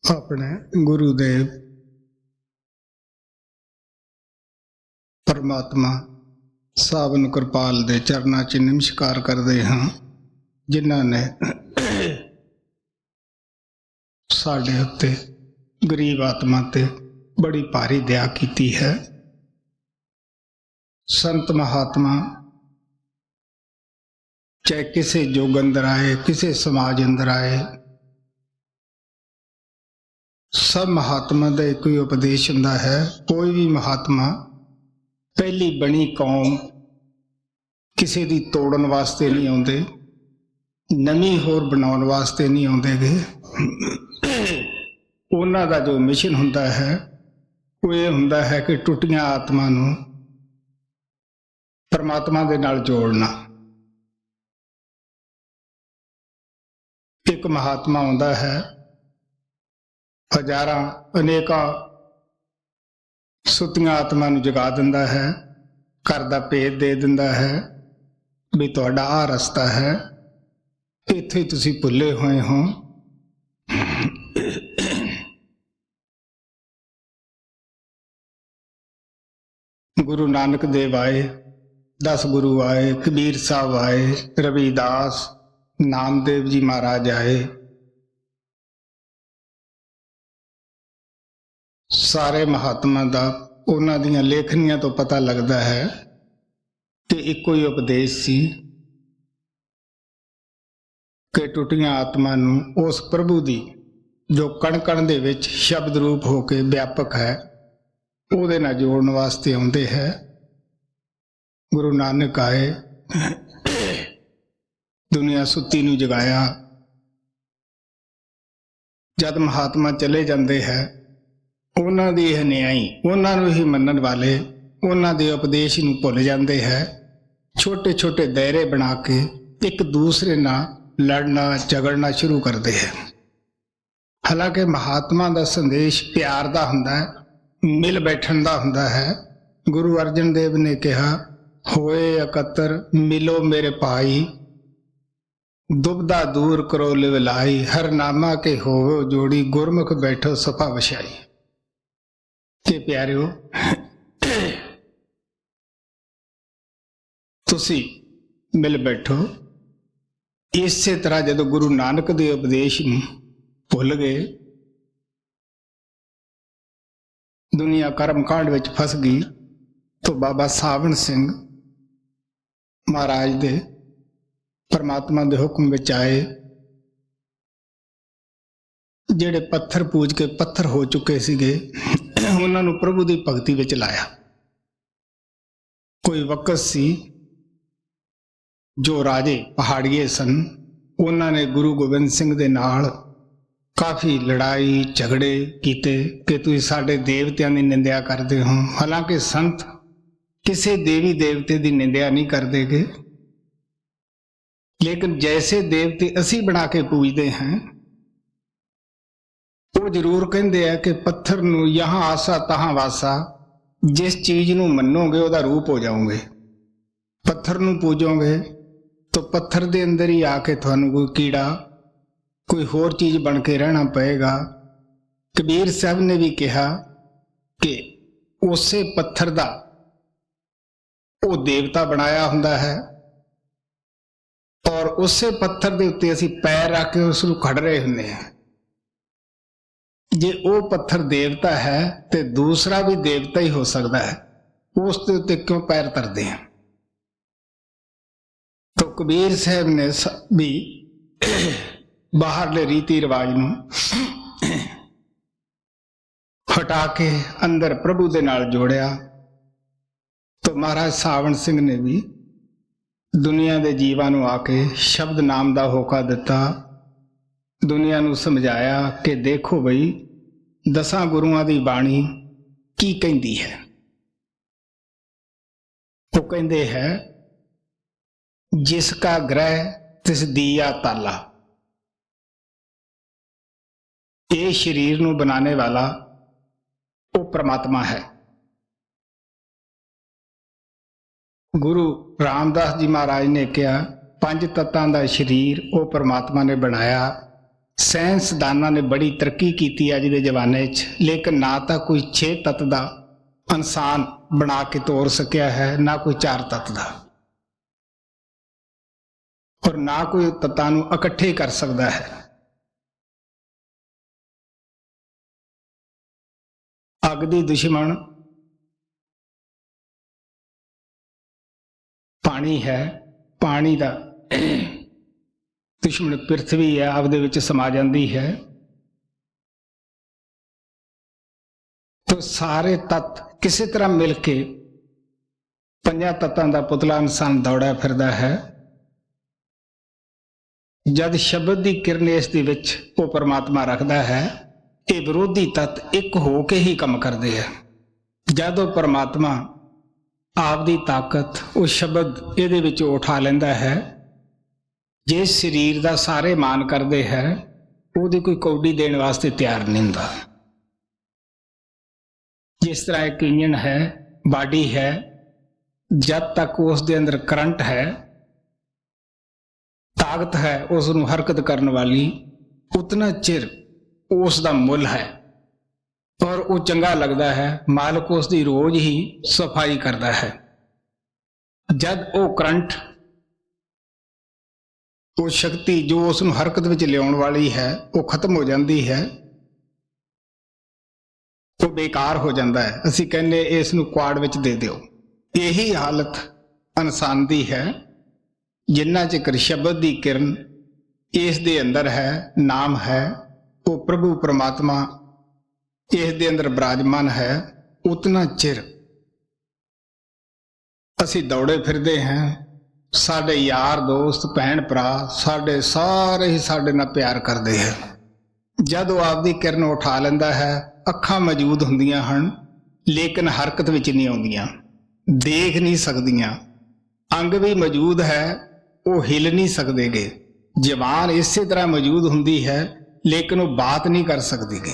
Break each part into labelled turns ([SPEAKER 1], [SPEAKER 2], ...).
[SPEAKER 1] अपने गुरुदेव परमात्मा सावन कृपाल दे चरना च नमस्कार करते हाँ, जिन्हों ने साढ़े उत्ते गरीब आत्मा ते बड़ी भारी दया की है। संत महात्मा चाहे किसी जोग अंदर आए, किसी समाज अंदर आए, सब महात्मा का एक ही उपदेश हुंदा है। कोई भी महात्मा पहली बनी कौम किसी दी तोड़न वास्ते नहीं आउंदे, नवी होर बनाउण वास्ते नहीं आउंदे गे। उन्हां दा जो मिशन हुंदा है वो ये हुंदा है कि टुटियां आत्मा नूं परमात्मा दे नाल जोड़ना। एक महात्मा आउंदा है, हजारां अनेकां सुतियां आत्मा नूं जगा दिंदा है, घर दा भेद दे दिंदा है भी तुहाडा आ रस्ता है, इत्थे ही तुसीं भुल्ले होए हो। गुरु नानक देव आए, 10 गुरु आए, कबीर साहब आए, रविदास, नामदेव जी महाराज आए, सारे महात्मा का उन्हां दीयां लेखनियां तो पता लगता है कि इको ही उपदेश सी कि टुटियां आत्मा नूं उस प्रभु दी जो कण कण दे विच शब्द रूप होके व्यापक है उहदे नाल जोड़न वास्ते आउंदे है। गुरु नानक आए, दुनिया सुत्ती नूं जगाया। जद महात्मा चले जाते हैं उन्हां दी हनियाई, उन्हां नूं ही मनण वाले उन्हां दे उपदेश नूं भुल जाते हैं। छोटे छोटे दायरे बना के एक दूसरे नाल लड़ना झगड़ना शुरू करते हैं। हालांकि महात्मा का संदेश प्यार का हुंदा है, मिल बैठण का हुंदा है। गुरु अर्जन देव ने कहा, होए एकत्र मिलो मेरे भाई, दुबदा दूर करो लिवलाई, हर नामा के होवो जोड़ी, गुरमुख बैठो सफा वछाई। ते प्यारिओ, तुसी मिल बैठो। इसे तरह जदों गुरु नानक दे उपदेश नूं भुल गए, दुनिया कर्म कांड विच फस गई, तो बाबा सावण सिंह महाराज दे परमात्मा दे हुक्म विच आए, जेड़े पत्थर पूज के पत्थर हो चुके सीगे उन्हां नूं प्रभु दी भगती विच लाया। कोई वक्त सी जो राजे पहाड़िए सन, उन्हां ने गुरु गोबिंद सिंह दे नाल काफ़ी लड़ाई झगड़े कीते कि तुसीं साडे देवतियां दी निंदिया करदे हो। हालांकि संत किसी देवी देवते की निंदिया नहीं करते गे, लेकिन जैसे देवते असी बना के पूजते हैं वो जरूर कहते हैं कि पत्थर नूं यहाँ आसा तहाँ वासा, जिस चीज़ नूं मन्नोगे उसका रूप हो जाओगे। पत्थर नूं पूजोगे तो पत्थर दे अंदर ही आके तुहानूं कोई कीड़ा कोई होर चीज़ बन के रहना पएगा। कबीर साहब ने भी कहा कि उसे पत्थर दा वो देवता बनाया हुंदा है और उसे पत्थर दे उत्ते असीं पैर रख के उसनूं खड़ रहे हुंदे हैं। जे वो पत्थर देवता है तो दूसरा भी देवता ही हो सकता है, उस दे उत्ते क्यों पैर धरदे हैं। तो कबीर साहब ने भी बाहरले रीति रिवाज नूं हटा के अंदर प्रभु दे नाल जोड़िया। तो महाराज सावण सिंह ने भी दुनिया के जीवां नूं आके शब्द नाम का होका दिता, दुनिया नूं समझाया कि देखो बई 10 गुरुआं दी बाणी की कहंदी है। वो कहंदे है, जिसका ग्रह तिस दिया ताला। ये शरीर नूं बनाने वाला वो परमात्मा है। गुरु रामदास जी महाराज ने कहा, 5 तत्तां दा शरीर वो परमात्मा ने बनाया, ਸਾਇੰਸਦਾਨਾਂ ਨੇ ਬੜੀ ਤਰੱਕੀ ਕੀਤੀ ਅੱਜ ਦੇ ਜ਼ਮਾਨੇ 'ਚ, ਲੇਕਿਨ ਨਾ ਤਾਂ ਕੋਈ 6 ਤੱਤ ਦਾ ਇਨਸਾਨ ਬਣਾ ਕੇ ਤੋਰ ਸਕਿਆ ਹੈ, ਨਾ ਕੋਈ 4 ਤੱਤ ਦਾ, ਔਰ ਨਾ ਕੋਈ ਤੱਤਾਂ ਨੂੰ ਇਕੱਠੇ ਕਰ ਸਕਦਾ ਹੈ। ਅੱਗ ਦੀ ਦੁਸ਼ਮਣ ਪਾਣੀ ਹੈ, ਪਾਣੀ ਦਾ ਦੁਸ਼ਮਣ ਪ੍ਰਿਥਵੀ ਹੈ, ਆਪਦੇ ਵਿੱਚ ਸਮਾ ਜਾਂਦੀ ਹੈ। ਤੋ ਸਾਰੇ ਤੱਤ ਕਿਸੇ ਤਰ੍ਹਾਂ ਮਿਲ ਕੇ 5 ਤੱਤਾਂ ਦਾ ਪੁਤਲਾ ਇਨਸਾਨ ਦੌੜਿਆ ਫਿਰਦਾ ਹੈ। ਜਦ ਸ਼ਬਦ ਦੀ ਕਿਰਨ ਇਸ ਦੇ ਵਿੱਚ ਉਹ ਪਰਮਾਤਮਾ ਰੱਖਦਾ ਹੈ, ਇਹ ਵਿਰੋਧੀ ਤੱਤ ਇੱਕ ਹੋ ਕੇ ਹੀ ਕੰਮ ਕਰਦੇ ਹੈ। ਜਦ ਉਹ ਪਰਮਾਤਮਾ ਆਪਦੀ ਤਾਕਤ ਉਹ ਸ਼ਬਦ ਇਹਦੇ ਵਿੱਚ ਉਠਾ ਲੈਂਦਾ ਹੈ, ਜਿਸ ਸਰੀਰ ਦਾ ਸਾਰੇ ਮਾਨ ਕਰਦੇ ਹੈ, ਉਹਦੀ ਕੋਈ ਕੌਡੀ ਦੇਣ ਵਾਸਤੇ ਤਿਆਰ ਨਹੀਂ ਹੁੰਦਾ। ਜਿਸ ਤਰ੍ਹਾਂ ਇੱਕ ਇੰਜਣ ਹੈ, ਬਾਡੀ ਹੈ, ਜਦ ਤੱਕ ਉਸ ਦੇ ਅੰਦਰ ਕਰੰਟ ਹੈ, ਤਾਕਤ ਹੈ ਉਸ ਨੂੰ ਹਰਕਤ ਕਰਨ ਵਾਲੀ, ਉਤਨਾ ਚਿਰ ਉਸ ਦਾ ਮੁੱਲ ਹੈ ਔਰ ਉਹ ਚੰਗਾ ਲੱਗਦਾ ਹੈ। ਮਾਲਕ ਉਸ ਦੀ ਰੋਜ਼ ਹੀ ਸਫਾਈ ਕਰਦਾ ਹੈ। ਜਦ ਉਹ ਕਰੰਟ, ਉਹ ਸ਼ਕਤੀ ਜੋ ਉਸ ਨੂੰ ਹਰਕਤ ਵਿੱਚ ਲਿਆਉਣ ਵਾਲੀ ਹੈ, ਉਹ ਖਤਮ ਹੋ ਜਾਂਦੀ ਹੈ, ਉਹ ਬੇਕਾਰ ਹੋ ਜਾਂਦਾ ਹੈ। ਅਸੀਂ ਕਹਿੰਦੇ ਇਸ ਨੂੰ ਕੁਆੜ ਵਿੱਚ ਦੇ ਦਿਓ। ਇਹੀ ਹਾਲਤ ਇਨਸਾਨ ਦੀ ਹੈ। ਜਿੰਨਾ ਚਿਰ ਸ਼ਬਦ ਦੀ ਕਿਰਨ ਇਸ ਦੇ ਅੰਦਰ ਹੈ, ਨਾਮ ਹੈ, ਉਹ ਪ੍ਰਭੂ ਪਰਮਾਤਮਾ ਇਸ ਦੇ ਅੰਦਰ ਬਿਰਾਜਮਾਨ ਹੈ, ਉਤਨਾ ਚਿਰ ਅਸੀਂ ਦੌੜੇ ਫਿਰਦੇ ਹਾਂ। ਸਾਡੇ ਯਾਰ ਦੋਸਤ, ਭੈਣ ਭਰਾ, ਸਾਡੇ ਸਾਰੇ ਹੀ ਸਾਡੇ ਨਾਲ ਪਿਆਰ ਕਰਦੇ ਹੈ। ਜਦ ਉਹ ਆਪਦੀ ਕਿਰਨ ਉਠਾ ਲੈਂਦਾ ਹੈ, ਅੱਖਾਂ ਮੌਜੂਦ ਹੁੰਦੀਆਂ ਹਨ ਲੇਕਿਨ ਹਰਕਤ ਵਿੱਚ ਨਹੀਂ ਆਉਂਦੀਆਂ, ਦੇਖ ਨਹੀਂ ਸਕਦੀਆਂ। ਅੰਗ ਵੀ ਮੌਜੂਦ ਹੈ, ਉਹ ਹਿਲ ਨਹੀਂ ਸਕਦੇਗੇ। ਜ਼ਬਾਨ ਇਸੇ ਤਰ੍ਹਾਂ ਮੌਜੂਦ ਹੁੰਦੀ ਹੈ ਲੇਕਿਨ ਉਹ ਬਾਤ ਨਹੀਂ ਕਰ ਸਕਦੀਗੇ।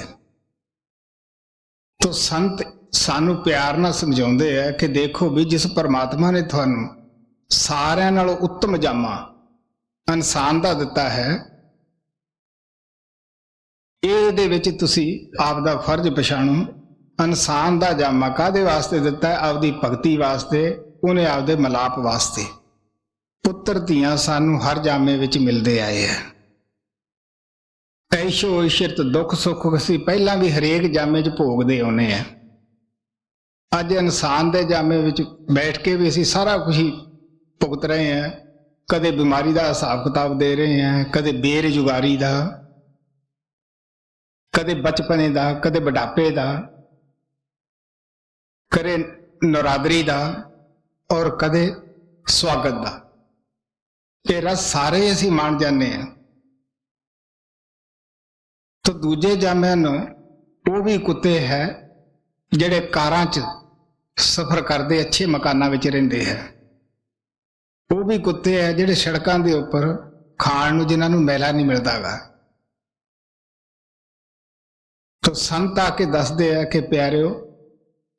[SPEAKER 1] ਤੋ ਸੰਤ ਸਾਨੂੰ ਪਿਆਰ ਨਾਲ ਸਮਝਾਉਂਦੇ ਹੈ ਕਿ ਦੇਖੋ ਵੀ, ਜਿਸ ਪਰਮਾਤਮਾ ਨੇ ਤੁਹਾਨੂੰ ਸਾਰਿਆਂ ਨਾਲੋਂ ਉੱਤਮ ਜਾਮਾ ਇਨਸਾਨ ਦਾ ਦਿੱਤਾ ਹੈ, ਇਹਦੇ ਵਿੱਚ ਤੁਸੀਂ ਆਪ ਦਾ ਫਰਜ਼ ਪਛਾਣੋ। ਇਨਸਾਨ ਦਾ ਜਾਮਾ ਕਾਹਦੇ ਵਾਸਤੇ ਦਿੱਤਾ ਹੈ? ਆਪਦੀ ਭਗਤੀ ਵਾਸਤੇ, ਉਹਨੇ ਆਪਦੇ ਮਿਲਾਪ ਵਾਸਤੇ। ਪੁੱਤਰ ਧੀਆਂ ਸਾਨੂੰ ਹਰ ਜਾਮੇ ਵਿੱਚ ਮਿਲਦੇ ਆਏ ਹੈ। ਐਸ਼ੋ ਇਸ਼ਰਤ, ਦੁੱਖ ਸੁੱਖ ਅਸੀਂ ਪਹਿਲਾਂ ਵੀ ਹਰੇਕ ਜਾਮੇ 'ਚ ਭੋਗਦੇ ਆਉਂਦੇ ਹਾਂ। ਅੱਜ ਇਨਸਾਨ ਦੇ ਜਾਮੇ ਵਿੱਚ ਬੈਠ ਕੇ ਵੀ ਅਸੀਂ ਸਾਰਾ ਕੁਝ ਹੀ ਭੁਗਤ ਰਹੇ ਹਾਂ। ਕਦੇ ਬਿਮਾਰੀ ਦਾ ਹਿਸਾਬ ਕਿਤਾਬ ਦੇ ਰਹੇ ਹਾਂ, ਕਦੇ ਬੇਰੁਜ਼ਗਾਰੀ ਦਾ, ਕਦੇ ਬਚਪਨੇ ਦਾ, ਕਦੇ ਬੁਢਾਪੇ ਦਾ, ਕਦੇ ਨਰਾਦਰੀ ਦਾ ਔਰ ਕਦੇ ਸਵਾਗਤ ਦਾ। ਇਹ ਰਸ ਸਾਰੇ ਅਸੀਂ ਮਾਣ ਜਾਂਦੇ ਹਾਂ। ਤਾਂ ਦੂਜੇ ਜਾਮਿਆਂ ਨੂੰ ਉਹ ਵੀ ਕੁੱਤੇ ਹੈ ਜਿਹੜੇ ਕਾਰਾਂ 'ਚ ਸਫ਼ਰ ਕਰਦੇ, ਅੱਛੇ ਮਕਾਨਾਂ ਵਿੱਚ ਰਹਿੰਦੇ ਹੈ। ਉਹ ਵੀ ਕੁੱਤੇ ਹੈ ਜਿਹੜੇ ਸੜਕਾਂ ਦੇ ਉੱਪਰ ਖਾਣ ਨੂੰ ਜਿਨ੍ਹਾਂ ਨੂੰ ਮੈਲਾ ਨਹੀਂ ਮਿਲਦਾ ਗਾ। ਤਾਂ ਸੰਤ ਆ ਕੇ ਦੱਸਦੇ ਆ ਕਿ ਪਿਆਰਿਓ,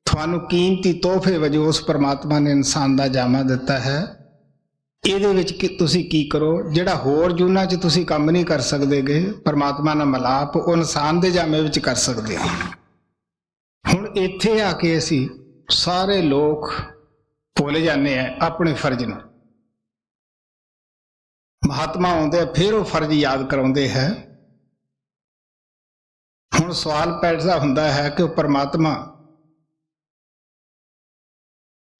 [SPEAKER 1] ਤੁਹਾਨੂੰ ਕੀਮਤੀ ਤੋਹਫੇ ਵਜੋਂ ਉਸ ਪਰਮਾਤਮਾ ਨੇ ਇਨਸਾਨ ਦਾ ਜਾਮਾ ਦਿੱਤਾ ਹੈ। ਇਹਦੇ ਵਿੱਚ ਕਿ ਤੁਸੀਂ ਕੀ ਕਰੋ, ਜਿਹੜਾ ਹੋਰ ਜੂਨਾਂ 'ਚ ਤੁਸੀਂ ਕੰਮ ਨਹੀਂ ਕਰ ਸਕਦੇਗੇ, ਪਰਮਾਤਮਾ ਨਾਲ ਮਿਲਾਪ ਉਹ ਇਨਸਾਨ ਦੇ ਜਾਮੇ ਵਿੱਚ ਕਰ ਸਕਦੇ ਹੋ। ਹੁਣ ਇੱਥੇ ਆ ਕੇ ਅਸੀਂ ਸਾਰੇ ਲੋਕ ਭੁੱਲ ਜਾਂਦੇ ਆ ਆਪਣੇ ਫਰਜ਼ ਨੂੰ। ਮਹਾਤਮਾ ਆਉਂਦੇ ਫਿਰ ਉਹ ਫਰਜ਼ ਯਾਦ ਕਰਾਉਂਦੇ ਹੈ। ਹੁਣ ਸਵਾਲ ਪੈਦਾ ਹੁੰਦਾ ਹੈ ਕਿ ਉਹ ਪਰਮਾਤਮਾ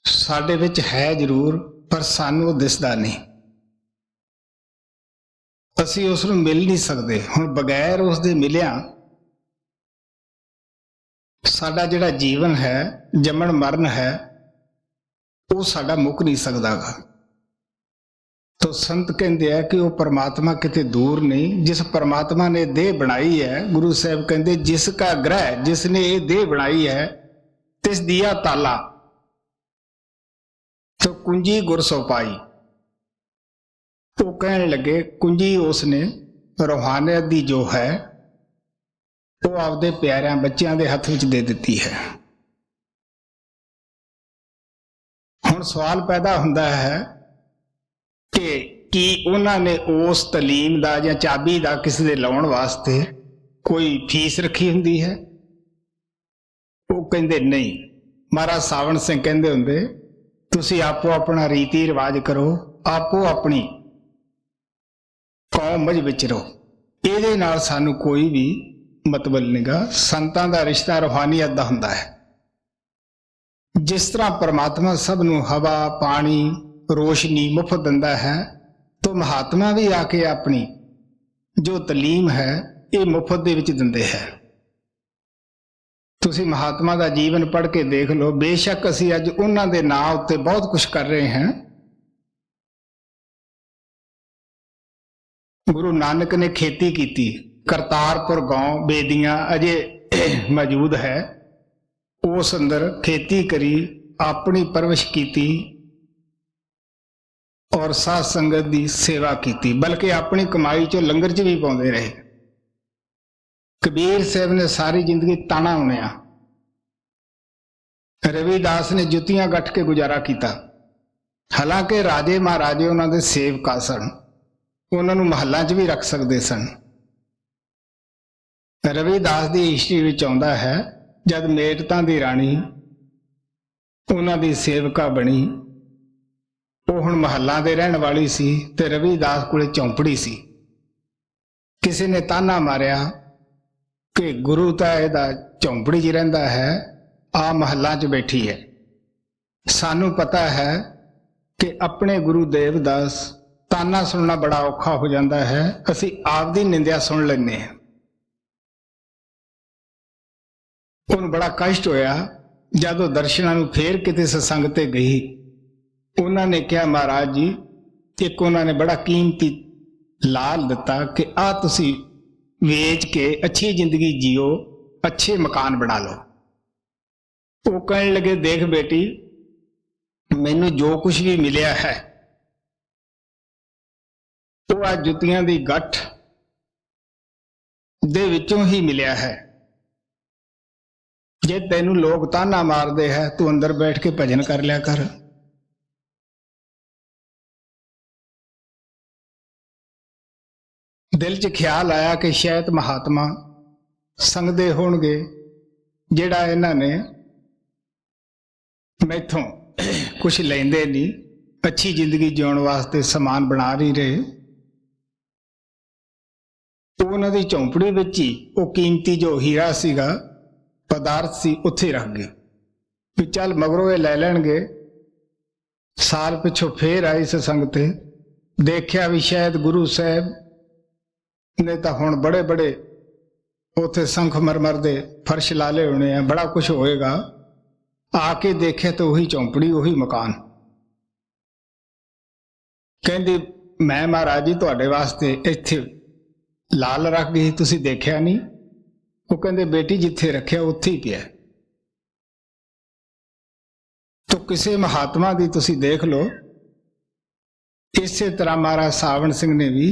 [SPEAKER 1] ਸਾਡੇ ਵਿੱਚ ਹੈ ਜ਼ਰੂਰ, ਪਰ ਸਾਨੂੰ ਉਹ ਦਿਸਦਾ ਨਹੀਂ, ਅਸੀਂ ਉਸ ਨੂੰ ਮਿਲ ਨਹੀਂ ਸਕਦੇ। ਹੁਣ ਬਗੈਰ ਉਸ ਦੇ ਮਿਲਿਆ ਸਾਡਾ ਜਿਹੜਾ ਜੀਵਨ ਹੈ, ਜੰਮਣ ਮਰਨ ਹੈ, ਉਹ ਸਾਡਾ ਮੁੱਕ ਨਹੀਂ ਸਕਦਾਗਾ। ਤੋ ਸੰਤ ਕਹਿੰਦੇ ਆ ਕਿ ਉਹ ਪਰਮਾਤਮਾ ਕਿਤੇ ਦੂਰ ਨਹੀਂ। ਜਿਸ ਪਰਮਾਤਮਾ ਨੇ ਦੇਹ ਬਣਾਈ ਹੈ, ਗੁਰੂ ਸਾਹਿਬ ਕਹਿੰਦੇ ਜਿਸ ਕਾ ਗ੍ਰਹਿ, ਜਿਸ ਨੇ ਇਹ ਦੇਹ ਬਣਾਈ ਹੈ, ਤਿਸ ਦਿਆ ਤਾਲਾ, ਤੋ ਕੁੰਜੀ ਗੁਰ ਸੋ ਪਾਈ। ਉਹ ਕਹਿਣ ਲੱਗੇ ਕੁੰਜੀ ਉਸ ਨੇ ਰੂਹਾਨੀਅਤ ਦੀ ਜੋ ਹੈ ਉਹ ਆਪਦੇ ਪਿਆਰਿਆਂ ਬੱਚਿਆਂ ਦੇ ਹੱਥ ਵਿੱਚ ਦੇ ਦਿੱਤੀ ਹੈ। ਹੁਣ ਸਵਾਲ ਪੈਦਾ ਹੁੰਦਾ ਹੈ ਕਿ ਕੀ ਉਹਨਾਂ ਨੇ ਉਸ ਤਾਲੀਮ ਦਾ ਜਾਂ ਚਾਬੀ ਦਾ ਕਿਸੇ ਦੇ ਲਾਉਣ ਵਾਸਤੇ ਕੋਈ ਫੀਸ ਰੱਖੀ ਹੁੰਦੀ ਹੈ? ਉਹ ਕਹਿੰਦੇ ਨਹੀਂ। ਮਹਾਰਾਜ ਸਾਵਣ ਸਿੰਘ ਕਹਿੰਦੇ ਹੁੰਦੇ, ਤੁਸੀਂ ਆਪੋ ਆਪਣਾ ਰੀਤੀ ਰਿਵਾਜ ਕਰੋ, ਆਪੋ ਆਪਣੀ ਕੌਮ ਮਝ ਵਿਚਰੋ, ਇਹਦੇ ਨਾਲ ਸਾਨੂੰ ਕੋਈ ਵੀ ਮਤਲਬ ਨਹੀਂਗਾ। ਸੰਤਾਂ ਦਾ ਰਿਸ਼ਤਾ ਰੂਹਾਨੀਅਤ ਦਾ ਹੁੰਦਾ ਹੈ। ਜਿਸ ਤਰ੍ਹਾਂ ਪਰਮਾਤਮਾ ਸਭ ਨੂੰ ਹਵਾ, ਪਾਣੀ, ਰੋਸ਼ਨੀ ਮੁਫਤ ਦਿੰਦਾ ਹੈ, ਤਾਂ ਮਹਾਤਮਾ ਵੀ ਆ ਕੇ ਆਪਣੀ ਜੋ ਤਾਲੀਮ ਹੈ ਇਹ ਮੁਫਤ ਦੇ ਵਿੱਚ ਦਿੰਦੇ ਹੈ। ਤੁਸੀਂ ਮਹਾਤਮਾ ਦਾ ਜੀਵਨ ਪੜ੍ਹ ਕੇ ਦੇਖ ਲਓ। ਬੇਸ਼ੱਕ ਅਸੀਂ ਅੱਜ ਉਹਨਾਂ ਦੇ ਨਾਂ ਉੱਤੇ ਬਹੁਤ ਕੁਝ ਕਰ ਰਹੇ ਹਾਂ। ਗੁਰੂ ਨਾਨਕ ਨੇ ਖੇਤੀ ਕੀਤੀ, ਕਰਤਾਰਪੁਰ ਗਾਉਂ ਬੇਦੀਆਂ ਅਜੇ ਮੌਜੂਦ ਹੈ, ਉਸ ਅੰਦਰ ਖੇਤੀ ਕਰੀ, ਆਪਣੀ ਪਰਵਿਸ਼ ਕੀਤੀ ਔਰ ਸਾਧ ਸੰਗਤ ਦੀ ਸੇਵਾ ਕੀਤੀ, ਬਲਕਿ ਆਪਣੀ ਕਮਾਈ ਚੋਂ ਲੰਗਰ 'ਚ ਵੀ ਪਾਉਂਦੇ ਰਹੇ। ਕਬੀਰ ਸਾਹਿਬ ਨੇ ਸਾਰੀ ਜ਼ਿੰਦਗੀ ਤਾਣਾ ਉਣਿਆ। ਰਵੀਦਾਸ ਨੇ ਜੁੱਤੀਆਂ ਗੱਠ ਕੇ ਗੁਜ਼ਾਰਾ ਕੀਤਾ। ਹਾਲਾਂਕਿ ਰਾਜੇ ਮਹਾਰਾਜੇ ਉਹਨਾਂ ਦੇ ਸੇਵਕ ਸਨ, ਉਹਨਾਂ ਨੂੰ ਮਹੱਲਾਂ 'ਚ ਵੀ ਰੱਖ ਸਕਦੇ ਸਨ। ਰਵੀਦਾਸ ਦੀ ਹਿਸਟਰੀ ਵਿੱਚ ਆਉਂਦਾ ਹੈ, ਜਦ ਮੇਰਠਾਂ ਦੀ ਰਾਣੀ ਉਹਨਾਂ ਦੀ ਸੇਵਕਾ ਬਣੀ, ਉਹ ਹੁਣ ਮਹੱਲਾਂ ਦੇ ਰਹਿਣ ਵਾਲੀ ਸੀ ਤੇ ਰਵੀਦਾਸ ਕੋਲੇ ਝੌਂਪੜੀ ਸੀ। ਕਿਸੇ ਨੇ ਤਾਨਾ ਮਾਰਿਆ ਕਿ ਗੁਰੂ ਤਾਂ ਇਹਦਾ ਝੌਂਪੜੀ 'ਚ ਰਹਿੰਦਾ ਹੈ, ਆ ਮਹੱਲਾਂ 'ਚ ਬੈਠੀ ਹੈ। ਸਾਨੂੰ ਪਤਾ ਹੈ ਕਿ ਆਪਣੇ ਗੁਰੂ ਦੇਵਦਾਸ ਤਾਨਾ ਸੁਣਨਾ ਬੜਾ ਔਖਾ ਹੋ ਜਾਂਦਾ ਹੈ, ਅਸੀਂ ਆਪਦੀ ਨਿੰਦਿਆ ਸੁਣ ਲੈਂਦੇ ਹਾਂ। ਉਹਨੂੰ ਬੜਾ ਕਸ਼ਟ ਹੋਇਆ ਜਦ ਉਹ ਦਰਸ਼ਨਾਂ ਨੂੰ ਫੇਰ ਕਿਤੇ ਸਤਸੰਗ ਤੇ ਗਈ। ਉਹਨਾਂ ਨੇ ਕਿਹਾ, ਮਹਾਰਾਜ ਜੀ, ਇੱਕ ਉਹਨਾਂ ਨੇ ਬੜਾ ਕੀਮਤੀ ਲਾਲ ਦਿੱਤਾ ਕਿ ਆਹ ਤੁਸੀਂ ਵੇਚ ਕੇ ਅੱਛੀ ਜ਼ਿੰਦਗੀ ਜੀਓ, ਅੱਛੇ ਮਕਾਨ ਬਣਾ ਲਓ। ਉਹ ਕਹਿਣ ਲੱਗੇ, ਦੇਖ ਬੇਟੀ, ਮੈਨੂੰ ਜੋ ਕੁਝ ਵੀ ਮਿਲਿਆ ਹੈ ਉਹ ਆ ਜੁੱਤੀਆਂ ਦੀ ਗੱਠ ਦੇ ਵਿੱਚੋਂ ਹੀ ਮਿਲਿਆ ਹੈ। ਜੇ ਤੈਨੂੰ ਲੋਕ ਤਾਨਾ ਮਾਰਦੇ ਹੈ, ਤੂੰ ਅੰਦਰ ਬੈਠ ਕੇ ਭਜਨ ਕਰ ਲਿਆ ਕਰ। ਦਿਲ 'ਚ ਖਿਆਲ ਆਇਆ ਕਿ ਸ਼ਾਇਦ ਮਹਾਤਮਾ ਸੰਗਦੇ ਹੋਣਗੇ, ਜਿਹੜਾ ਇਹਨਾਂ ਨੇ ਮੈਥੋਂ ਕੁਛ ਲੈਂਦੇ ਨਹੀਂ, ਅੱਛੀ ਜ਼ਿੰਦਗੀ ਜਿਉਣ ਵਾਸਤੇ ਸਮਾਨ ਬਣਾ ਨਹੀਂ ਰਹੇ। ਉਹਨਾਂ ਦੀ ਝੌਂਪੜੀ ਵਿੱਚ ਹੀ ਉਹ ਕੀਮਤੀ ਜੋ ਹੀਰਾ ਸੀਗਾ, ਪਦਾਰਥ ਸੀ, ਉੱਥੇ ਰੱਖ ਗਏ ਵੀ ਚੱਲ ਮਗਰੋਂ ਇਹ ਲੈ ਲੈਣਗੇ। ਸਾਲ ਪਿੱਛੋਂ ਫੇਰ ਆਈ ਸਤਸੰਗ ਤੇ, ਦੇਖਿਆ ਵੀ ਸ਼ਾਇਦ ਗੁਰੂ ਸਾਹਿਬ ਨੇ ਤਾਂ ਹੁਣ ਬੜੇ ਬੜੇ ਉੱਥੇ ਸੰਖਮਰਮਰ ਦੇ ਫਰਸ਼ ਲਾ ਲਏ ਹੋਣੇ ਆ, ਬੜਾ ਕੁਝ ਹੋਏਗਾ। ਆ ਕੇ ਦੇਖਿਆ ਤਾਂ ਉਹੀ ਝੌਂਪੜੀ, ਉਹੀ ਮਕਾਨ। ਕਹਿੰਦੀ, ਮੈਂ ਮਹਾਰਾਜ ਜੀ ਤੁਹਾਡੇ ਵਾਸਤੇ ਇੱਥੇ ਲਾਲ ਰੱਖ ਗਈ, ਤੁਸੀਂ ਦੇਖਿਆ ਨਹੀਂ? ਉਹ ਕਹਿੰਦੇ, ਬੇਟੀ ਜਿੱਥੇ ਰੱਖਿਆ ਉੱਥੇ ਹੀ ਪਿਆ। ਤਾਂ ਕਿਸੇ ਮਹਾਤਮਾ ਦੀ ਤੁਸੀਂ ਦੇਖ ਲਓ। ਇਸੇ ਤਰ੍ਹਾਂ ਮਹਾਰਾਜ ਸਾਵਣ ਸਿੰਘ ਨੇ ਵੀ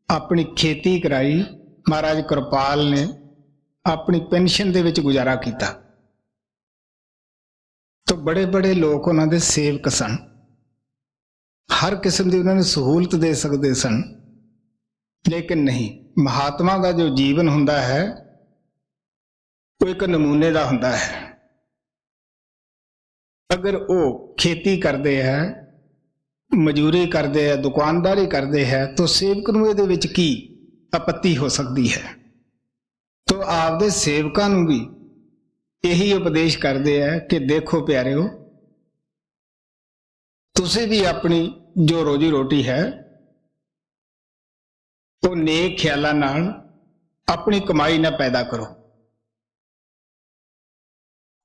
[SPEAKER 1] ਆਪਣੀ ਖੇਤੀ ਕਰਾਈ। ਮਹਾਰਾਜ ਕਿਰਪਾਲ ਨੇ ਆਪਣੀ ਪੈਨਸ਼ਨ ਦੇ ਵਿੱਚ ਗੁਜ਼ਾਰਾ ਕੀਤਾ। ਤਾਂ ਬੜੇ ਬੜੇ ਲੋਕ ਉਹਨਾਂ ਦੇ ਸੇਵਕ ਸਨ, ਹਰ ਕਿਸਮ ਦੀ ਉਹਨਾਂ ਨੂੰ ਸਹੂਲਤ ਦੇ ਸਕਦੇ ਸਨ। ਲੇਕਿਨ ਨਹੀਂ, ਮਹਾਤਮਾ ਦਾ ਜੋ ਜੀਵਨ ਹੁੰਦਾ ਹੈ ਉਹ ਇੱਕ ਨਮੂਨੇ ਦਾ ਹੁੰਦਾ ਹੈ। ਅਗਰ ਉਹ ਖੇਤੀ ਕਰਦੇ ਹੈ, ਮਜ਼ਦੂਰੀ ਕਰਦੇ ਹੈ, ਦੁਕਾਨਦਾਰੀ ਕਰਦੇ ਹੈ, ਤਾਂ ਸੇਵਕ ਨੂੰ ਇਹਦੇ ਵਿੱਚ ਕੀ ਆਪੱਤੀ ਹੋ ਸਕਦੀ ਹੈ? ਤਾਂ ਆਪਦੇ ਸੇਵਕਾਂ ਨੂੰ ਵੀ ਇਹੀ ਉਪਦੇਸ਼ ਕਰਦੇ ਹੈ ਕਿ ਦੇਖੋ ਪਿਆਰਿਓ, ਤੁਸੀਂ ਵੀ ਆਪਣੀ ਜੋ ਰੋਜੀ ਰੋਟੀ ਹੈ ਉਹ ਨੇਕ ਖਿਆਲਾਂ ਨਾਲ, ਆਪਣੀ ਕਮਾਈ ਨਾਲ ਪੈਦਾ ਕਰੋ।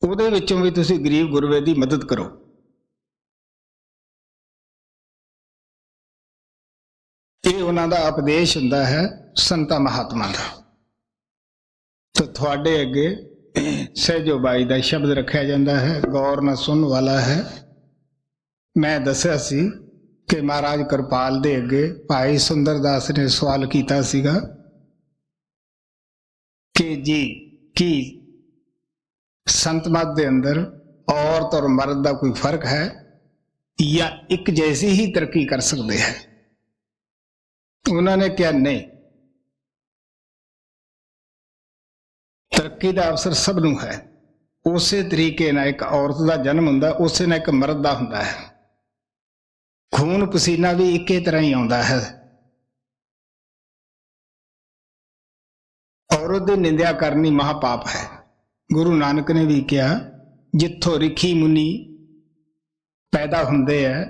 [SPEAKER 1] ਉਹਦੇ ਵਿੱਚੋਂ ਵੀ ਤੁਸੀਂ ਗਰੀਬ ਗੁਰਵੇ ਦੀ ਮਦਦ ਕਰੋ। ਇਹ ਉਹਨਾਂ ਦਾ ਉਪਦੇਸ਼ ਹੁੰਦਾ ਹੈ ਸੰਤਾਂ ਮਹਾਤਮਾ ਦਾ। ਤਾਂ ਤੁਹਾਡੇ ਅੱਗੇ ਸਹਿਜੋ ਬਾਈ ਦਾ ਸ਼ਬਦ ਰੱਖਿਆ ਜਾਂਦਾ ਹੈ, ਗੌਰ ਨਾਲ ਸੁਣਨ ਵਾਲਾ ਹੈ। ਮੈਂ ਦੱਸਿਆ ਸੀ ਕਿ ਮਹਾਰਾਜ ਕਿਰਪਾਲ ਦੇ ਅੱਗੇ ਭਾਈ ਸੁੰਦਰਦਾਸ ਨੇ ਸਵਾਲ ਕੀਤਾ ਸੀਗਾ ਕਿ ਜੀ ਕੀ ਸੰਤ ਮਤ ਦੇ ਅੰਦਰ ਔਰਤ ਔਰ ਮਰਦ ਦਾ ਕੋਈ ਫਰਕ ਹੈ ਜਾਂ ਇੱਕ ਜੈਸੀ ਹੀ ਤਰੱਕੀ ਕਰ ਸਕਦੇ ਹੈ? ਉਹਨਾਂ ਨੇ ਕਿਹਾ ਨਹੀਂ, ਤਰੱਕੀ ਦਾ ਅਵਸਰ ਸਭ ਨੂੰ ਹੈ। ਉਸੇ ਤਰੀਕੇ ਨਾਲ ਇੱਕ ਔਰਤ ਦਾ ਜਨਮ ਹੁੰਦਾ, ਉਸੇ ਨਾਲ ਇੱਕ ਮਰਦ ਦਾ ਹੁੰਦਾ ਹੈ। ਖੂਨ ਪਸੀਨਾ ਵੀ ਇੱਕੇ ਤਰ੍ਹਾਂ ਹੀ ਆਉਂਦਾ ਹੈ। ਔਰਤ ਦੀ ਨਿੰਦਿਆ ਕਰਨੀ ਮਹਾਪਾਪ ਹੈ। ਗੁਰੂ ਨਾਨਕ ਨੇ ਵੀ ਕਿਹਾ, ਜਿੱਥੋਂ ਰਿਖੀ ਮੁਨੀ ਪੈਦਾ ਹੁੰਦੇ ਹੈ,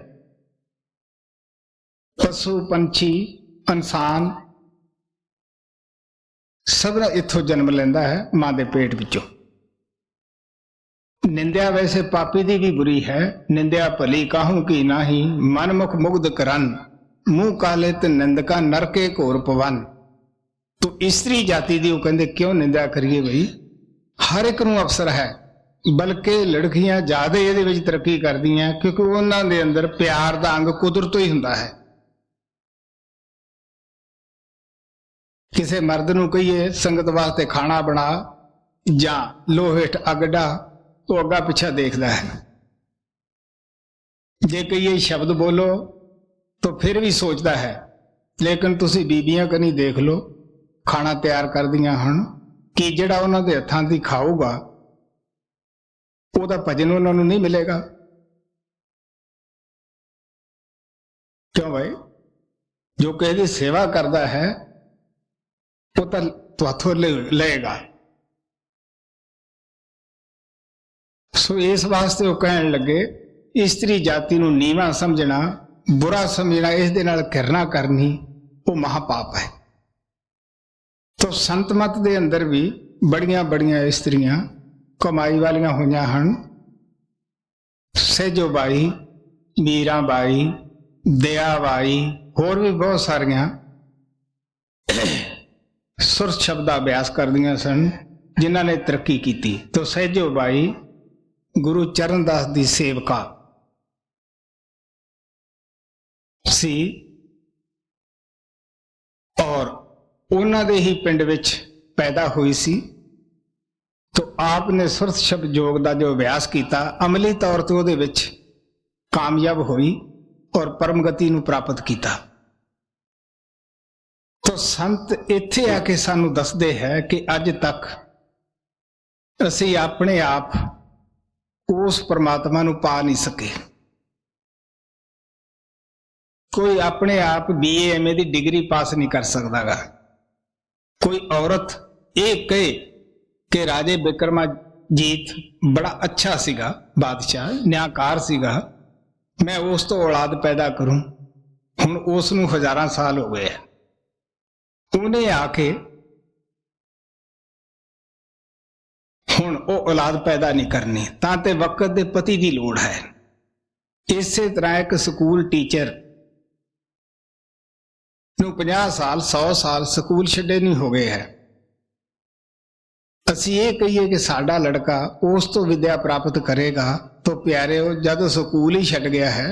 [SPEAKER 1] ਪਸ਼ੂ ਪੰਛੀ ਇਨਸਾਨ ਸਭ ਦਾ ਇੱਥੋਂ ਜਨਮ ਲੈਂਦਾ ਹੈ, ਮਾਂ ਦੇ ਪੇਟ ਵਿੱਚੋਂ। ਨਿੰਦਿਆ ਵੈਸੇ ਪਾਪੀ ਦੀ ਵੀ ਬੁਰੀ ਹੈ। ਨਿੰਦਿਆ ਭਲੀ ਕਾਹੂ ਕੀ ਨਾਹੀ, ਮਨ ਮੁਖ ਮੁਗਧ ਕਰਨ, ਮੂੰਹ ਕਾਲੇ ਤੇ ਨਿੰਦਕਾ ਨਰਕੇ ਘੋਰ ਪਵਨ। ਤੋ ਇਸਤਰੀ ਜਾਤੀ ਦੀ ਉਹ ਕਹਿੰਦੇ ਕਿਉਂ ਨਿੰਦਿਆ ਕਰੀਏ ਬਈ, ਹਰ ਇੱਕ ਨੂੰ ਅਵਸਰ ਹੈ, ਬਲਕਿ ਲੜਕੀਆਂ ਜ਼ਿਆਦਾ ਇਹਦੇ ਵਿੱਚ ਤਰੱਕੀ ਕਰਦੀਆਂ, ਕਿਉਂਕਿ ਉਹਨਾਂ ਦੇ ਅੰਦਰ ਪਿਆਰ ਦਾ ਅੰਗ ਕੁਦਰਤੋਂ ਹੀ ਹੁੰਦਾ ਹੈ। ਕਿਸੇ ਮਰਦ ਨੂੰ ਕਹੀਏ ਸੰਗਤ ਵਾਸਤੇ ਖਾਣਾ ਬਣਾ ਜਾਂ ਲੋਹੇ ਹੇਠ ਅੱਗ ਢਾ, ਉਹ ਅੱਗਾ ਪਿੱਛਾ ਦੇਖਦਾ ਹੈ। ਜੇ ਕਹੀਏ ਸ਼ਬਦ ਬੋਲੋ ਤਾਂ ਫਿਰ ਵੀ ਸੋਚਦਾ ਹੈ। ਲੇਕਿਨ ਤੁਸੀਂ ਬੀਬੀਆਂ ਕਨੀ ਦੇਖ ਲਓ, ਖਾਣਾ ਤਿਆਰ ਕਰਦੀਆਂ ਹਨ ਕਿ ਜਿਹੜਾ ਉਹਨਾਂ ਦੇ ਹੱਥਾਂ ਦੀ ਖਾਊਗਾ ਉਹਦਾ ਭਜਨ ਉਹਨਾਂ ਨੂੰ ਨਹੀਂ ਮਿਲੇਗਾ। ਕਿਉਂ ਭਾਈ? ਜੋ ਕਿਸੇ ਦੀ ਸੇਵਾ ਕਰਦਾ ਹੈ ਉਹ ਤਾਂ ਤੁਹਾਥੋਂ ਲਏਗਾ। ਸੋ ਇਸ ਵਾਸਤੇ ਉਹ ਕਹਿਣ ਲੱਗੇ, ਇਸਤਰੀ ਜਾਤੀ ਨੂੰ ਨੀਵਾਂ ਸਮਝਣਾ, ਬੁਰਾ ਸਮਝਣਾ, ਇਸ ਦੇ ਨਾਲ ਘਿਰਣਾ ਕਰਨੀ, ਉਹ ਮਹਾਪਾਪ ਹੈ। ਤੋ ਸੰਤ ਮਤ ਦੇ ਅੰਦਰ ਵੀ ਬੜੀਆਂ ਬੜੀਆਂ ਇਸਤਰੀਆਂ ਕਮਾਈ ਵਾਲੀਆਂ ਹੋਈਆਂ ਹਨ। ਸਹਿਜੋ ਬਾਈ, ਮੀਰਾ ਬਾਈ, ਦਇਆ ਬਾਈ, ਹੋਰ ਵੀ ਬਹੁਤ ਸਾਰੀਆਂ ਸੁਰ ਸ਼ਬਦ ਦਾ ਅਭਿਆਸ ਕਰਦੀਆਂ ਸਨ, ਜਿਨ੍ਹਾਂ ਨੇ ਤਰੱਕੀ ਕੀਤੀ। ਤੋ ਸਹਿਜੋ ਬਾਈ ਗੁਰੂ ਚਰਨਦਾਸ ਦੀ ਸੇਵਕਾ ਸੀ ਔਰ ਉਹਨਾਂ ਦੇ ਹੀ ਪਿੰਡ ਵਿੱਚ ਪੈਦਾ ਹੋਈ ਸੀ। ਤੋ ਆਪ ਨੇ ਸੁਰਤ ਸ਼ਬਦ ਯੋਗ ਦਾ ਜੋ ਅਭਿਆਸ ਕੀਤਾ, ਅਮਲੀ ਤੌਰ ਤੇ ਉਹਦੇ ਵਿੱਚ ਕਾਮਯਾਬ ਹੋਈ ਔਰ ਪਰਮਗਤੀ ਨੂੰ ਪ੍ਰਾਪਤ ਕੀਤਾ। ਤੋ ਸੰਤ ਇੱਥੇ ਆ ਕੇ ਸਾਨੂੰ ਦੱਸਦੇ ਹੈ ਕਿ ਅੱਜ ਤੱਕ ਅਸੀਂ ਆਪਣੇ ਆਪ ਉਸ ਪਰਮਾਤਮਾ ਨੂੰ ਪਾ ਨਹੀਂ ਸਕੇ। ਕੋਈ ਆਪਣੇ ਆਪ BA MA ਦੀ ਡਿਗਰੀ ਪਾਸ ਨਹੀਂ ਕਰ ਸਕਦਾਗਾ। ਕੋਈ ਔਰਤ ਇਹ ਕਹੇ ਕਿ ਰਾਜੇ ਬਿਕਰਮਾਜੀਤ ਬੜਾ ਅੱਛਾ ਸੀਗਾ, ਬਾਦਸ਼ਾਹ ਨਿਆਂਕਾਰ ਸੀਗਾ, ਮੈਂ ਉਸ ਤੋਂ ਔਲਾਦ ਪੈਦਾ ਕਰੂੰ। ਹੁਣ ਉਸ ਨੂੰ ਹਜ਼ਾਰਾਂ ਸਾਲ ਹੋ ਗਏ, ਉਹਨੇ ਆ ਕੇ ਹੁਣ ਉਹ ਔਲਾਦ ਪੈਦਾ ਨਹੀਂ ਕਰਨੀ, ਤਾਂ ਤੇ ਵਕਤ ਦੇ ਪਤੀ ਦੀ ਲੋੜ ਹੈ। ਇਸੇ ਤਰ੍ਹਾਂ ਇੱਕ ਸਕੂਲ ਟੀਚਰ ਨੂੰ 50 ਸਾਲ 100 ਸਾਲ ਸਕੂਲ ਛੱਡੇ ਨਹੀਂ ਹੋ ਗਏ ਹੈ। ਅਸੀਂ ਇਹ ਕਹੀਏ ਕਿ ਸਾਡਾ ਲੜਕਾ ਉਸ ਤੋਂ ਵਿਦਿਆ ਪ੍ਰਾਪਤ ਕਰੇਗਾ, ਤਾਂ ਪਿਆਰਿਓ ਜਦੋਂ ਸਕੂਲ ਹੀ ਛੱਡ ਗਿਆ ਹੈ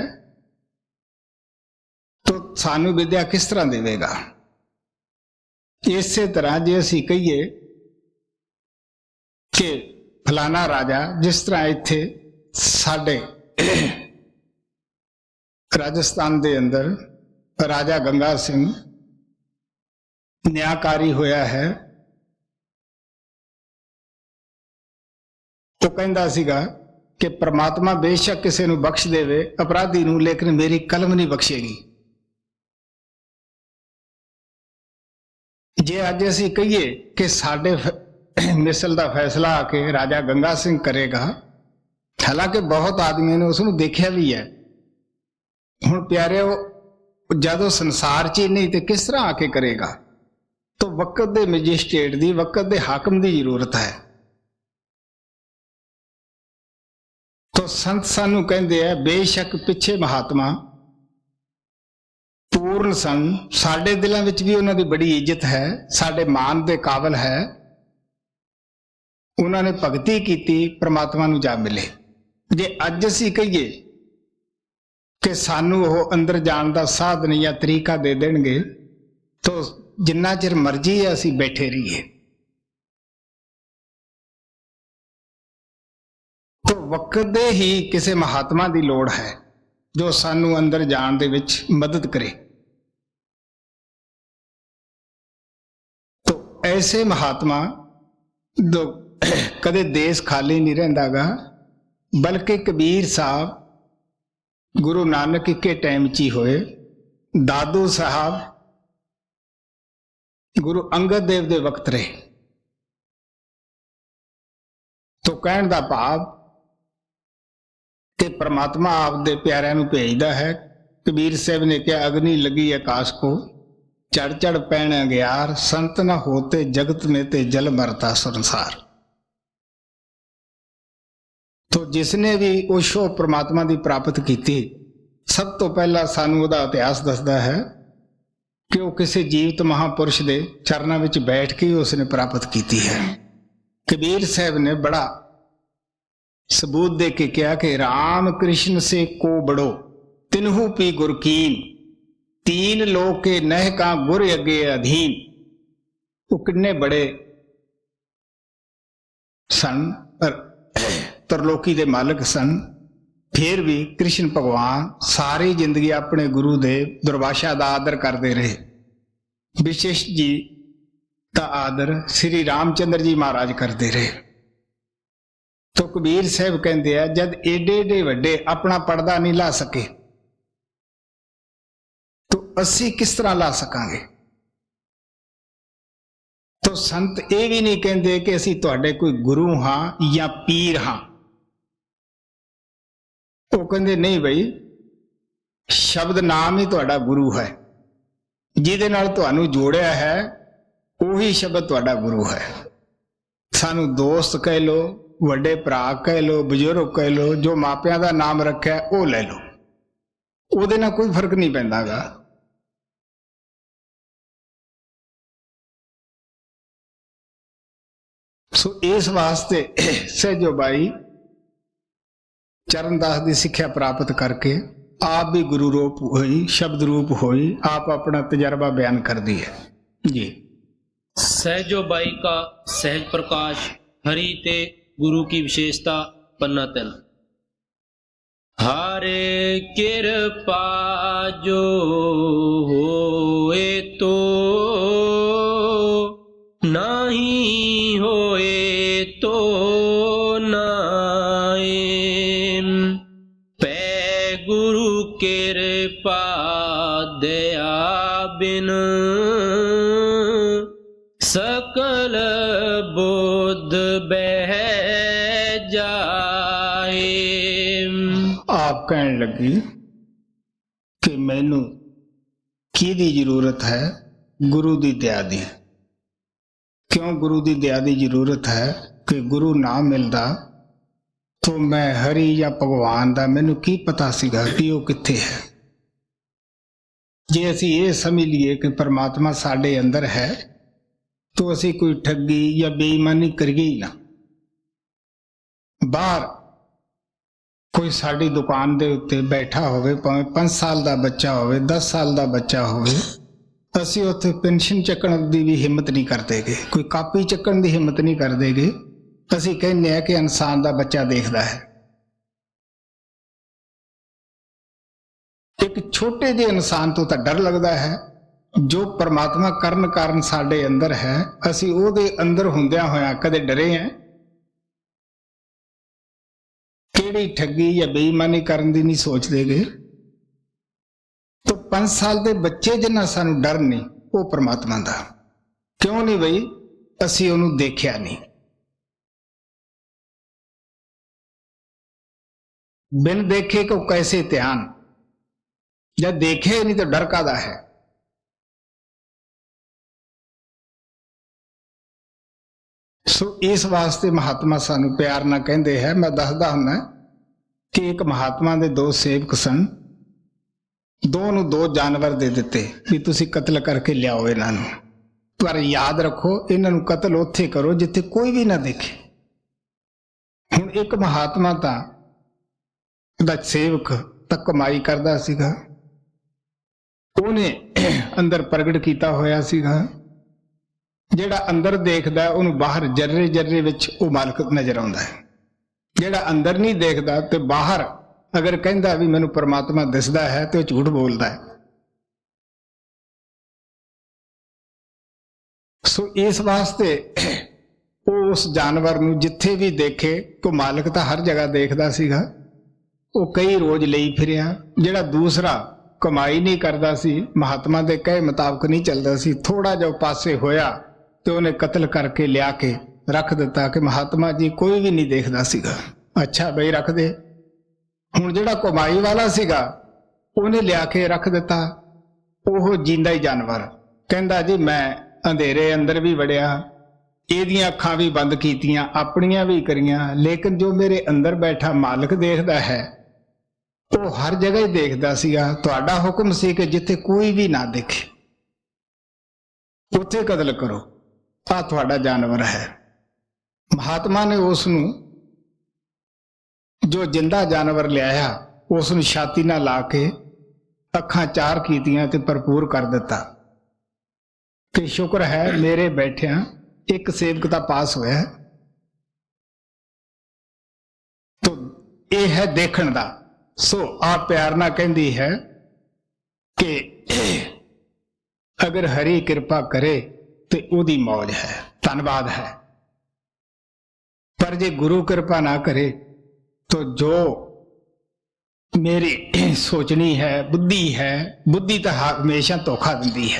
[SPEAKER 1] ਤਾਂ ਸਾਨੂੰ ਵਿਦਿਆ ਕਿਸ ਤਰ੍ਹਾਂ ਦੇਵੇਗਾ? ਇਸੇ ਤਰ੍ਹਾਂ ਜੇ ਅਸੀਂ ਕਹੀਏ ਕਿ ਫਲਾਣਾ ਰਾਜਾ, ਜਿਸ ਤਰ੍ਹਾਂ ਇੱਥੇ ਸਾਡੇ ਰਾਜਸਥਾਨ ਦੇ ਅੰਦਰ ਰਾਜਾ ਗੰਗਾ ਸਿੰਘ ਨਿਆਂਕਾਰੀ ਹੋਇਆ ਹੈ, ਉਹ ਕਹਿੰਦਾ ਸੀਗਾ ਕਿ ਪ੍ਰਮਾਤਮਾ ਬੇਸ਼ੱਕ ਕਿਸੇ ਨੂੰ ਬਖਸ਼ ਦੇਵੇ ਅਪਰਾਧੀ ਨੂੰ, ਲੇਕਿਨ ਮੇਰੀ ਕਲਮ ਨਹੀਂ ਬਖਸ਼ੇਗੀ। ਜੇ ਅੱਜ ਅਸੀਂ ਕਹੀਏ ਕਿ ਸਾਡੇ ਮਿਸਲ ਦਾ ਫੈਸਲਾ ਆ ਕੇ ਰਾਜਾ ਗੰਗਾ ਸਿੰਘ ਕਰੇਗਾ, ਹਾਲਾਂਕਿ ਬਹੁਤ ਆਦਮੀਆਂ ਨੇ ਉਸ ਨੂੰ ਦੇਖਿਆ ਵੀ ਹੈ। ਹੁਣ ਪਿਆਰਿਓ, ਜਦੋਂ ਸੰਸਾਰ 'ਚ ਹੀ ਨਹੀਂ ਤੇ ਕਿਸ ਤਰ੍ਹਾਂ ਆ ਕੇ ਕਰੇਗਾ? ਤਾਂ ਵਕਤ ਦੇ ਮੈਜਿਸਟ੍ਰੇਟ ਦੀ, ਵਕਤ ਦੇ ਹਾਕਮ ਦੀ ਜ਼ਰੂਰਤ ਹੈ। ਤਾਂ ਸੰਤ ਸਾਨੂੰ ਕਹਿੰਦੇ ਆ, ਬੇਸ਼ੱਕ ਪਿੱਛੇ ਮਹਾਤਮਾ ਪੂਰਨ ਸਨ, ਸਾਡੇ ਦਿਲਾਂ ਵਿੱਚ ਵੀ ਉਹਨਾਂ ਦੀ ਬੜੀ ਇੱਜ਼ਤ ਹੈ, ਸਾਡੇ ਮਾਨ ਦੇ ਕਾਬਲ ਹੈ। ਉਹਨਾਂ ਨੇ ਭਗਤੀ ਕੀਤੀ, ਪ੍ਰਮਾਤਮਾ ਨੂੰ ਜਾ ਮਿਲੇ। ਜੇ ਅੱਜ ਅਸੀਂ ਕਹੀਏ ਕਿ ਸਾਨੂੰ ਉਹ ਅੰਦਰ ਜਾਣ ਦਾ ਸਾਧਨ ਜਾਂ ਤਰੀਕਾ ਦੇ ਦੇਣਗੇ, ਤਾਂ ਜਿੰਨਾ ਚਿਰ ਮਰਜ਼ੀ ਹੈ ਅਸੀਂ ਬੈਠੇ ਰਹੀਏ। ਤਾਂ ਵਕਤ ਦੇ ਹੀ ਕਿਸੇ ਮਹਾਤਮਾ ਦੀ ਲੋੜ ਹੈ ਜੋ ਸਾਨੂੰ ਅੰਦਰ ਜਾਣ ਦੇ ਵਿੱਚ ਮਦਦ ਕਰੇ। ऐसे महात्मा दो कदे देश खाली नहीं रहिंदागा, बल्कि कबीर साहब गुरु नानक के टाइम च ही होए, दादू साहब गुरु अंगद देव दे वक्त रहे। तो कहण दा भाव कि परमात्मा आपदे प्यारिਆਂ ਨੂੰ भेजदा है। कबीर साहब ने क्या अग्नि लगी आकाश को, चढ़ चढ़ पैण अग्यार, संत न होते जगत में ते जल मरता संसार। तो जिसने भी वो शो परमात्मा की प्राप्त की, सब तो पहला सानू उहदा इतिहास दसदा है कि वो किसी जीवित महापुरुष के चरणों में बैठ के उसने प्राप्त की है। कबीर साहब ने बड़ा सबूत दे के कहा कि राम कृष्ण से को बड़ो तिन्हु पी गुरकीन, तीन लोग के नह का गुर अगे अधीन। वो किन्ने बड़े सन, पर तरलोकी दे मालिक सन, फिर भी कृष्ण भगवान सारी जिंदगी अपने गुरु दे दुर्भाषा का आदर करते रहे। विशेष जी का आदर श्री रामचंद्र जी महाराज करते रहे। तो कबीर साहब कहते हैं जद एडे एडे वड्डे अपना पर्दा नहीं ला सके तो असी किस तरह ला सकांगे। तो संत ये भी नहीं कहते कि असी तुहाडे कोई गुरु हाँ या पीर हाँ। वो कहते नहीं बई, शब्द नाम ही तुहाडा गुरु है, जिहदे नाल तुहानू जोड़िया है उही शब्द तुहाडा गुरु है। सानू दोस्त कह लो, वड्डे भरा कह लो, बजुर्ग कह लो, जो मापियां दा नाम रखा है वो ले लो, उहदे नाल कोई फर्क नहीं पैंदागा। सो इस वास्ते सहजो बाई चरणदास की सिक्ख्या प्राप्त करके आप भी गुरु रूप होई, शब्द रूप होई, आप अपना तजर्बा बयान कर दी है जी।
[SPEAKER 2] सहजो बाई का सहज प्रकाश हरि ते गुरु की विशेषता पन्ना 3। हारे कृपा जो होए तो नाही होए तो नाए, पै गुरु कृपा दया बिन सकल बुद्ध बह जाए।
[SPEAKER 1] आप कहने लगी कि मैनू की दी जरूरत है, गुरु दी दया दी। क्यों गुरु दी दया दी जरूरत है कि गुरु ना मिलदा तो मैं हरि या भगवान दा मैनू की पता सीगा कि वो कित्थे है। जे असी ये समझ लीए कि परमात्मा साडे अंदर है तो असी कोई ठगी या बेईमानी करिए ही ना। बाहर कोई साड़ी दुकान दे उत्ते बैठा होवे, भावें 5 साल का बच्चा होवे, 10 साल का बच्चा होवे, असी उत्थे पेंशन चक्कण की भी हिम्मत नहीं करते गे, कोई कापी चक्कण की हिम्मत नहीं करते गे। असी कहने हैं कि इंसान का बच्चा देखता है। एक छोटे जे इंसान तो डर लगता है, जो परमात्मा करन कारण साडे अंदर है, असी उहदे अंदर हुंदियां होया कदे डरे हैं? किहड़ी ठगी या बेईमानी करन दी नहीं सोचदे गे। तो 5 साल के बच्चे जिन्ना सानू डर नहीं, वो परमात्मा दा क्यों नहीं बई, असी उहनूं देखिया नहीं। बिन देखे को कैसे ध्यान, जब देखे नहीं तो डर कादा है। सो इस वास्ते महात्मा सानू प्यार ना कहते हैं। मैं दसदा हुंदा कि एक महात्मा दे 2 सेवक सन, दोनों 2 जानवर दे दिते भी तुसी कत्ल करके लियाओ इन्हां नूं, पर याद रखो इन्हां नूं कत्ल उत्थे करो जिथे कोई भी ना देखे। हुण एक महात्मा तां दा सेवक तां कमाई करदा सीगा, उहने अंदर प्रगट कीता होया सीगा। ਜਿਹੜਾ अंदर देखदा है ਉਹਨੂੰ बाहर जर्रे जर्रे ਵਿੱਚ ਉਹ ਮਾਲਕ नजर ਆਉਂਦਾ है। ਜਿਹੜਾ अंदर नहीं देखदा ਤੇ बाहर अगर ਕਹਿੰਦਾ भी ਮੈਨੂੰ परमात्मा दिसदा है तो झूठ बोलदा है। ਸੋ ਇਸ ਵਾਸਤੇ ਉਹ ਉਸ ਜਾਨਵਰ ਨੂੰ ਜਿੱਥੇ ਵੀ ਦੇਖੇ, ਕੋ ਮਾਲਕ ਤਾਂ ਹਰ ਜਗ੍ਹਾ ਦੇਖਦਾ ਸੀਗਾ, ਉਹ ਕਈ ਰੋਜ਼ ਲਈ ਫਿਰਿਆ। ਜਿਹੜਾ ਦੂਸਰਾ ਕਮਾਈ ਨਹੀਂ ਕਰਦਾ ਸੀ, ਮਹਾਤਮਾ ਦੇ ਕਹੇ ਮੁਤਾਬਕ ਨਹੀਂ ਚੱਲਦਾ ਸੀ, ਥੋੜਾ ਜਿਹਾ ਪਾਸੇ ਹੋਇਆ ਤੇ ਉਹਨੇ ਕਤਲ ਕਰਕੇ ਲਿਆ ਕੇ ਰੱਖ ਦਿੱਤਾ ਕਿ ਮਹਾਤਮਾ ਜੀ ਕੋਈ ਵੀ ਨਹੀਂ ਦੇਖਦਾ ਸੀਗਾ। ਅੱਛਾ ਬਈ ਰੱਖ ਦੇ। ਹੁਣ ਜਿਹੜਾ ਕਮਾਈ ਵਾਲਾ ਸੀਗਾ ਉਹਨੇ ਲਿਆ ਕੇ ਰੱਖ ਦਿੱਤਾ। ਉਹ ਜਿੰਦਾ ਹੀ ਜਾਨਵਰ ਕਹਿੰਦਾ ਜੀ ਮੈਂ ਅੰਧੇਰੇ ਅੰਦਰ ਵੀ ਵੜਿਆ, ਇਹਦੀਆਂ ਅੱਖਾਂ ਵੀ ਬੰਦ ਕੀਤੀਆਂ, ਆਪਣੀਆਂ ਵੀ ਕਰੀਆਂ, ਲੇਕਿਨ ਜੋ ਮੇਰੇ ਅੰਦਰ ਬੈਠਾ ਮਾਲਕ ਦੇਖਦਾ ਹੈ ਉਹ ਹਰ ਜਗ੍ਹਾ ਹੀ ਦੇਖਦਾ ਸੀਗਾ। ਤੁਹਾਡਾ ਹੁਕਮ ਸੀ ਕਿ ਜਿੱਥੇ ਕੋਈ ਵੀ ਨਾ ਦੇਖੇ ਉੱਥੇ ਕਤਲ ਕਰੋ, ਆਹ ਤੁਹਾਡਾ ਜਾਨਵਰ ਹੈ। ਮਹਾਤਮਾ ਨੇ ਉਸ ਨੂੰ ਜੋ ਜਿੰਦਾ ਜਾਨਵਰ ਲਿਆਇਆ ਉਸ ਨੂੰ ਛਾਤੀ ਨਾਲ ਲਾ ਕੇ ਅੱਖਾਂ ਚਾਰ ਕੀਤੀਆਂ ਤੇ ਭਰਪੂਰ ਕਰ ਦਿੱਤਾ ਕਿ ਸ਼ੁਕਰ ਹੈ ਮੇਰੇ ਬੈਠਿਆਂ ਇੱਕ ਸੇਵਕ ਦਾ ਪਾਸ ਹੋਇਆ। ਤੋ ਇਹ ਹੈ ਦੇਖਣ ਦਾ। ਸੋ ਆਪ ਪਿਆਰ ਨਾਲ ਕਹਿੰਦੀ ਹੈ ਕਿ ਅਗਰ ਹਰੀ ਕਿਰਪਾ ਕਰੇ ਤੇ ਉਹਦੀ ਮੌਜ ਹੈ, ਧੰਨਵਾਦ ਹੈ। ਪਰ ਜੇ ਗੁਰੂ ਕਿਰਪਾ ਨਾ ਕਰੇ तो जो मेरी सोचनी है बुद्धि है, बुद्धि तो हमेशा धोखा दिंदी है।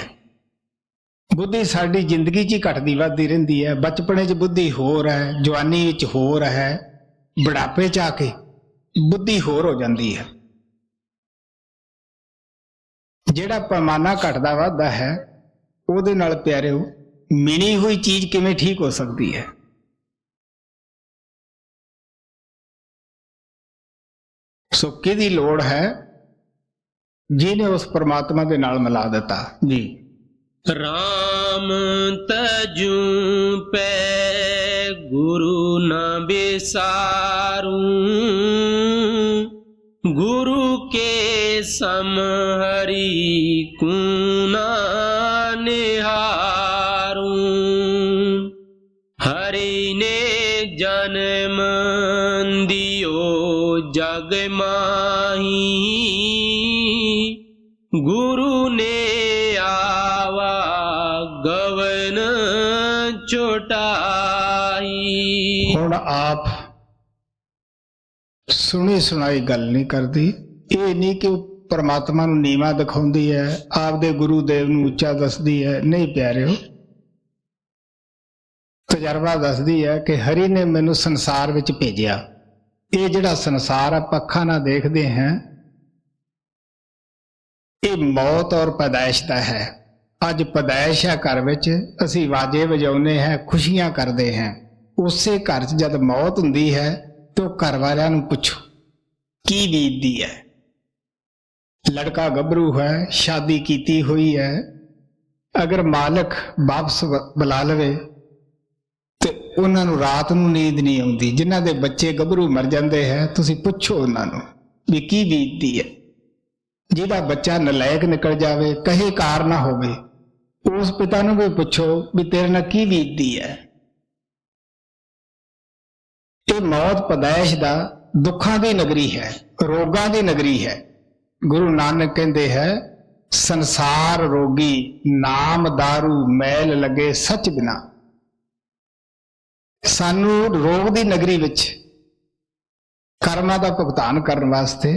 [SPEAKER 1] बुद्धि साडी जिंदगी च ही घटदी वधदी रहिंदी है। बचपने च बुद्धि होर है, जवानी विच होर है, बुढ़ापे च आके बुद्धि होर हो जाती है। जिहड़ा पैमाना घटदा वधदा है ਉਹਦੇ ਨਾਲ ਪਿਆਰਿਓ ਮਿਣੀ ਹੋਈ ਚੀਜ਼ ਕਿਵੇਂ ਠੀਕ ਹੋ ਸਕਦੀ ਹੈ। ਸੋ ਕਿਹਦੀ ਲੋੜ ਹੈ? ਜਿਹਨੇ ਉਸ ਪਰਮਾਤਮਾ ਦੇ ਨਾਲ ਮਿਲਾ ਦਿੱਤਾ ਜੀ।
[SPEAKER 2] ਰਾਮ ਤਜੂ ਪੈ ਗੁਰੂ ਨ ਬਿਸਾਰੂ, ਗੁਰੂ ਕੇ ਸਮ ਹਰੀ ਕੂਨਾ ਨਿਹਾਰੂ। ਹਰੀ ਨੇ ਜਨਮ ਦਿਓ जग माही, गुरु ने आवा गवन चोटाई। हुण आप सुनी सुनाई गल नहीं करती। ये नहीं कि परमात्मा नूं नीवा दिखाउंदी है, आपदे गुरु देव नूं उच्चा दसदी है। नहीं प्यारिओ, तजर्बा दसदी है कि हरि ने मैनूं संसार विच भेजिया। ਇਹ ਜਿਹੜਾ ਸੰਸਾਰ ਆਪਾਂ ਅੱਖਾਂ ਨਾਲ ਦੇਖਦੇ ਹਾਂ ਇਹ ਮੌਤ ਔਰ ਪੈਦਾਇਸ਼ ਦਾ ਹੈ। ਅੱਜ ਪੈਦਾਇਸ਼ ਹੈ ਘਰ ਵਿੱਚ, ਅਸੀਂ ਵਾਜੇ ਵਜਾਉਂਦੇ ਹਾਂ, ਖੁਸ਼ੀਆਂ ਕਰਦੇ ਹਾਂ। ਉਸੇ ਘਰ 'ਚ ਜਦ ਮੌਤ ਹੁੰਦੀ ਹੈ ਤੇ ਉਹ ਘਰ ਵਾਲਿਆਂ ਨੂੰ ਪੁੱਛੋ ਕੀ ਬੀਤਦੀ ਹੈ। ਲੜਕਾ ਗੱਭਰੂ ਹੈ, ਸ਼ਾਦੀ ਕੀਤੀ ਹੋਈ ਹੈ, ਅਗਰ ਮਾਲਕ ਵਾਪਸ ਬੁਲਾ ਲਵੇ ਤੇ ਉਹਨਾਂ ਨੂੰ ਰਾਤ ਨੂੰ ਨੀਂਦ ਨਹੀਂ ਆਉਂਦੀ। ਜਿਨ੍ਹਾਂ ਦੇ ਬੱਚੇ ਗੱਭਰੂ ਮਰ ਜਾਂਦੇ ਹੈ, ਤੁਸੀਂ ਪੁੱਛੋ ਉਹਨਾਂ ਨੂੰ ਵੀ ਕੀ ਬੀਤਦੀ ਹੈ। ਜਿਹਦਾ ਬੱਚਾ ਨਲਾਇਕ ਨਿਕਲ ਜਾਵੇ, ਕਹੇ ਕਾਰ ਨਾ ਹੋਵੇ, ਉਸ ਪਿਤਾ ਨੂੰ ਵੀ ਪੁੱਛੋ ਵੀ ਤੇਰੇ ਨਾਲ ਕੀ ਬੀਤਦੀ ਹੈ। ਇਹ ਮੌਤ ਪੈਦਾਇਸ਼ ਦਾ ਦੁੱਖਾਂ ਦੀ ਨਗਰੀ ਹੈ, ਰੋਗਾਂ ਦੀ ਨਗਰੀ ਹੈ। ਗੁਰੂ ਨਾਨਕ ਕਹਿੰਦੇ ਹੈ ਸੰਸਾਰ ਰੋਗੀ, ਨਾਮ ਦਾਰੂ ਮੈਲ ਲੱਗੇ ਸੱਚ ਬਿਨਾ। ਸਾਨੂੰ ਰੋਗ ਦੀ ਨਗਰੀ ਵਿੱਚ ਕਰਮਾਂ ਦਾ ਭੁਗਤਾਨ ਕਰਨ ਵਾਸਤੇ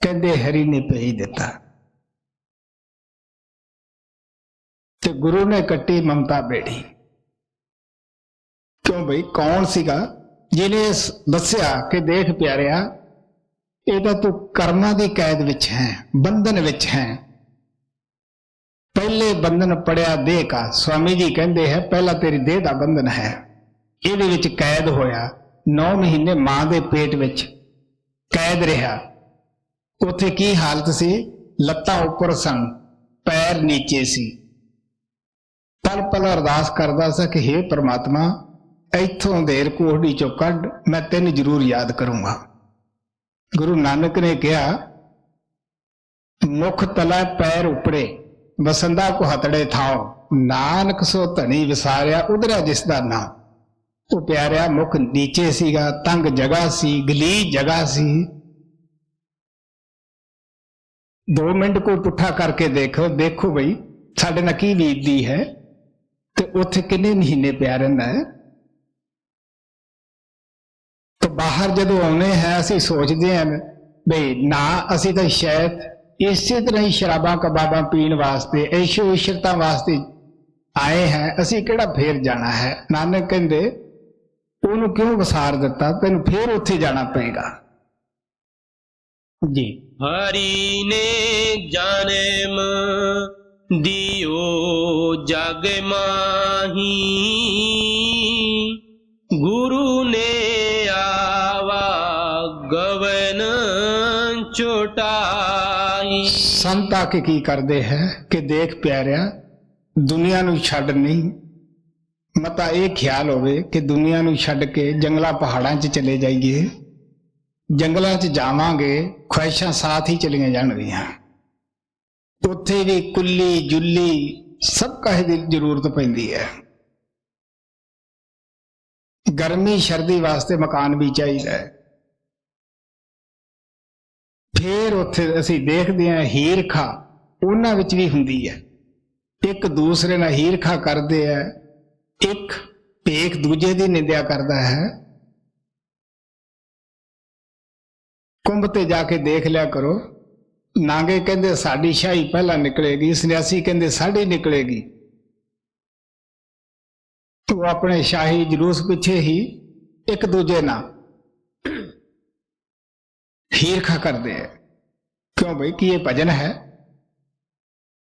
[SPEAKER 2] ਕਹਿੰਦੇ ਹਰੀ ਨੇ ਭੇਜ ਦਿੱਤਾ ਤੇ ਗੁਰੂ ਨੇ ਕੱਟੀ ਮਮਤਾ ਬੇੜੀ। ਕਿਉਂ ਬਈ? ਕੌਣ ਸੀਗਾ ਜਿਹਨੇ ਦੱਸਿਆ ਕਿ ਦੇਖ ਪਿਆਰਿਆ, ਇਹ ਤਾਂ ਤੂੰ ਕਰਮਾਂ ਦੀ ਕੈਦ ਵਿੱਚ ਹੈ, ਬੰਧਨ ਵਿੱਚ ਹੈ। ਪਹਿਲੇ ਬੰਧਨ ਪੜਿਆ ਦੇਹ ਕਾ। ਸਵਾਮੀ ਜੀ ਕਹਿੰਦੇ ਹੈ ਪਹਿਲਾ ਤੇਰੀ ਦੇਹ ਦਾ ਬੰਧਨ ਹੈ, ਇਹਦੇ ਵਿੱਚ ਕੈਦ ਹੋਇਆ। 9 ਮਹੀਨੇ ਮਾਂ ਦੇ ਪੇਟ ਵਿੱਚ ਕੈਦ ਰਿਹਾ। ਉੱਥੇ ਕੀ ਹਾਲਤ ਸੀ? ਲੱਤਾਂ ਉੱਪਰ ਸਨ, ਪੈਰ ਨੀਚੇ ਸੀ। ਪਲ ਪਲ ਅਰਦਾਸ ਕਰਦਾ ਸੀ ਕਿ ਹੇ ਪ੍ਰਮਾਤਮਾ, ਇੱਥੋਂ ਅੰਧੇਰ ਕੋਹੜੀ ਚੋਂ ਕੱਢ, ਮੈਂ ਤੈਨੂੰ ਜ਼ਰੂਰ ਯਾਦ ਕਰੂੰਗਾ। ਗੁਰੂ ਨਾਨਕ ਨੇ ਕਿਹਾ ਮੁਖ ਤਲਾ ਪੈਰ ਉਪੜੇ, ਵਸੰਦਾ ਕੋ ਹਤੜੇ ਥਾਓ, ਨਾਨਕ ਸੋ ਧਣੀ ਵਿਸਾਰਿਆ ਉਧਰਿਆ ਜਿਸ ਦਾ ਨਾਮ। ਉਹ ਪਿਆਰਿਆ ਮੁਖ ਨੀਚੇ ਸੀਗਾ, ਤੰਗ ਜਗ੍ਹਾ ਸੀ, ਗਲੀਜ ਜਗ੍ਹਾ ਸੀ। 2 ਮਿੰਟ ਕੋਈ ਪੁੱਠਾ ਕਰਕੇ ਦੇਖੋ ਬਈ ਸਾਡੇ ਨਾਲ ਕੀ ਬੀਤਦੀ ਹੈ।
[SPEAKER 1] ਤੇ ਉੱਥੇ ਕਿੰਨੇ ਮਹੀਨੇ ਪਿਆ ਰਹਿੰਦਾ ਹੈ। ਤੇ ਬਾਹਰ ਜਦੋਂ ਆਉਨੇ ਹੈ ਅਸੀਂ ਸੋਚਦੇ ਹਾਂ ਬਈ ਨਾ ਅਸੀਂ ਤਾਂ ਸ਼ਾਇਦ ਇਸੇ ਤਰ੍ਹਾਂ ਹੀ ਸ਼ਰਾਬਾਂ ਕਬਾਬਾਂ ਪੀਣ ਵਾਸਤੇ ਐਸ਼ੋ ਇਸ਼ਰਤਾਂ ਵਾਸਤੇ ਆਏ ਹੈ, ਅਸੀਂ ਕਿਹੜਾ ਫੇਰ ਜਾਣਾ ਹੈ। ਨਾਨਕ ਕਹਿੰਦੇ ਉਹਨੂੰ ਕਿਉਂ ਵਸਾਰ ਦਿੱਤਾ, ਤੈਨੂੰ ਫੇਰ ਉੱਥੇ ਜਾਣਾ ਪਏਗਾ ਜੀ।
[SPEAKER 3] ਹਰੀ ਨੇ ਜਨਮ ਦਿਓ ਜਗ ਮਾਹੀ, ਗੁਰੂ ਨੇ ਆਵਾ ਗਵਨ ਛੁਟਾਈ।
[SPEAKER 1] ਸੰਤ ਆ ਕੇ ਕੀ ਕਰਦੇ ਹੈ ਕਿ ਦੇਖ ਪਿਆਰਿਆ, ਦੁਨੀਆ ਨੂੰ ਛੱਡ ਨਹੀਂ, ਮਤਾ ਇਹ ਖਿਆਲ ਹੋਵੇ ਕਿ ਦੁਨੀਆ ਨੂੰ ਛੱਡ ਕੇ ਜੰਗਲਾਂ ਪਹਾੜਾਂ 'ਚ ਚਲੇ ਜਾਈਏ। ਜੰਗਲਾਂ 'ਚ ਜਾਵਾਂਗੇ, ਖੁਆਇਸ਼ਾਂ ਸਾਥ ਹੀ ਚਲੀਆਂ ਜਾਣਗੀਆਂ। ਉੱਥੇ ਵੀ ਕੁੱਲੀ ਜੁੱਲੀ ਸਭ ਕਾਹੇ ਦੀ ਜ਼ਰੂਰਤ ਪੈਂਦੀ ਹੈ। ਗਰਮੀ ਸਰਦੀ ਵਾਸਤੇ ਮਕਾਨ ਵੀ ਚਾਹੀਦਾ ਹੈ। ਫੇਰ ਉੱਥੇ ਅਸੀਂ ਦੇਖਦੇ ਹਾਂ ਹੀਰਖਾ ਉਹਨਾਂ ਵਿੱਚ ਵੀ ਹੁੰਦੀ ਹੈ। ਇੱਕ ਦੂਸਰੇ ਨਾਲ ਹੀਰਖਾ ਕਰਦੇ ਹੈ, ਇੱਕ ਭੇਖ ਦੂਜੇ ਦੀ ਨਿੰਦਿਆ ਕਰਦਾ ਹੈ। ਕੁੰਭ ਤੇ ਜਾ ਕੇ ਦੇਖ ਲਿਆ ਕਰੋ, ਨਾਂਗੇ ਕਹਿੰਦੇ ਸਾਡੀ ਸ਼ਾਹੀ ਪਹਿਲਾਂ ਨਿਕਲੇਗੀ, ਸੰਨਿਆਸੀ ਕਹਿੰਦੇ ਸਾਡੀ ਨਿਕਲੇਗੀ। ਉਹ ਆਪਣੇ ਸ਼ਾਹੀ ਜਲੂਸ ਪਿੱਛੇ ਹੀ ਇੱਕ ਦੂਜੇ ਨਾਲ ਹੀਰਖਾ ਕਰਦੇ ਹੈ। ਕਿਉਂ ਬਈ, ਕੀ ਇਹ ਭਜਨ ਹੈ?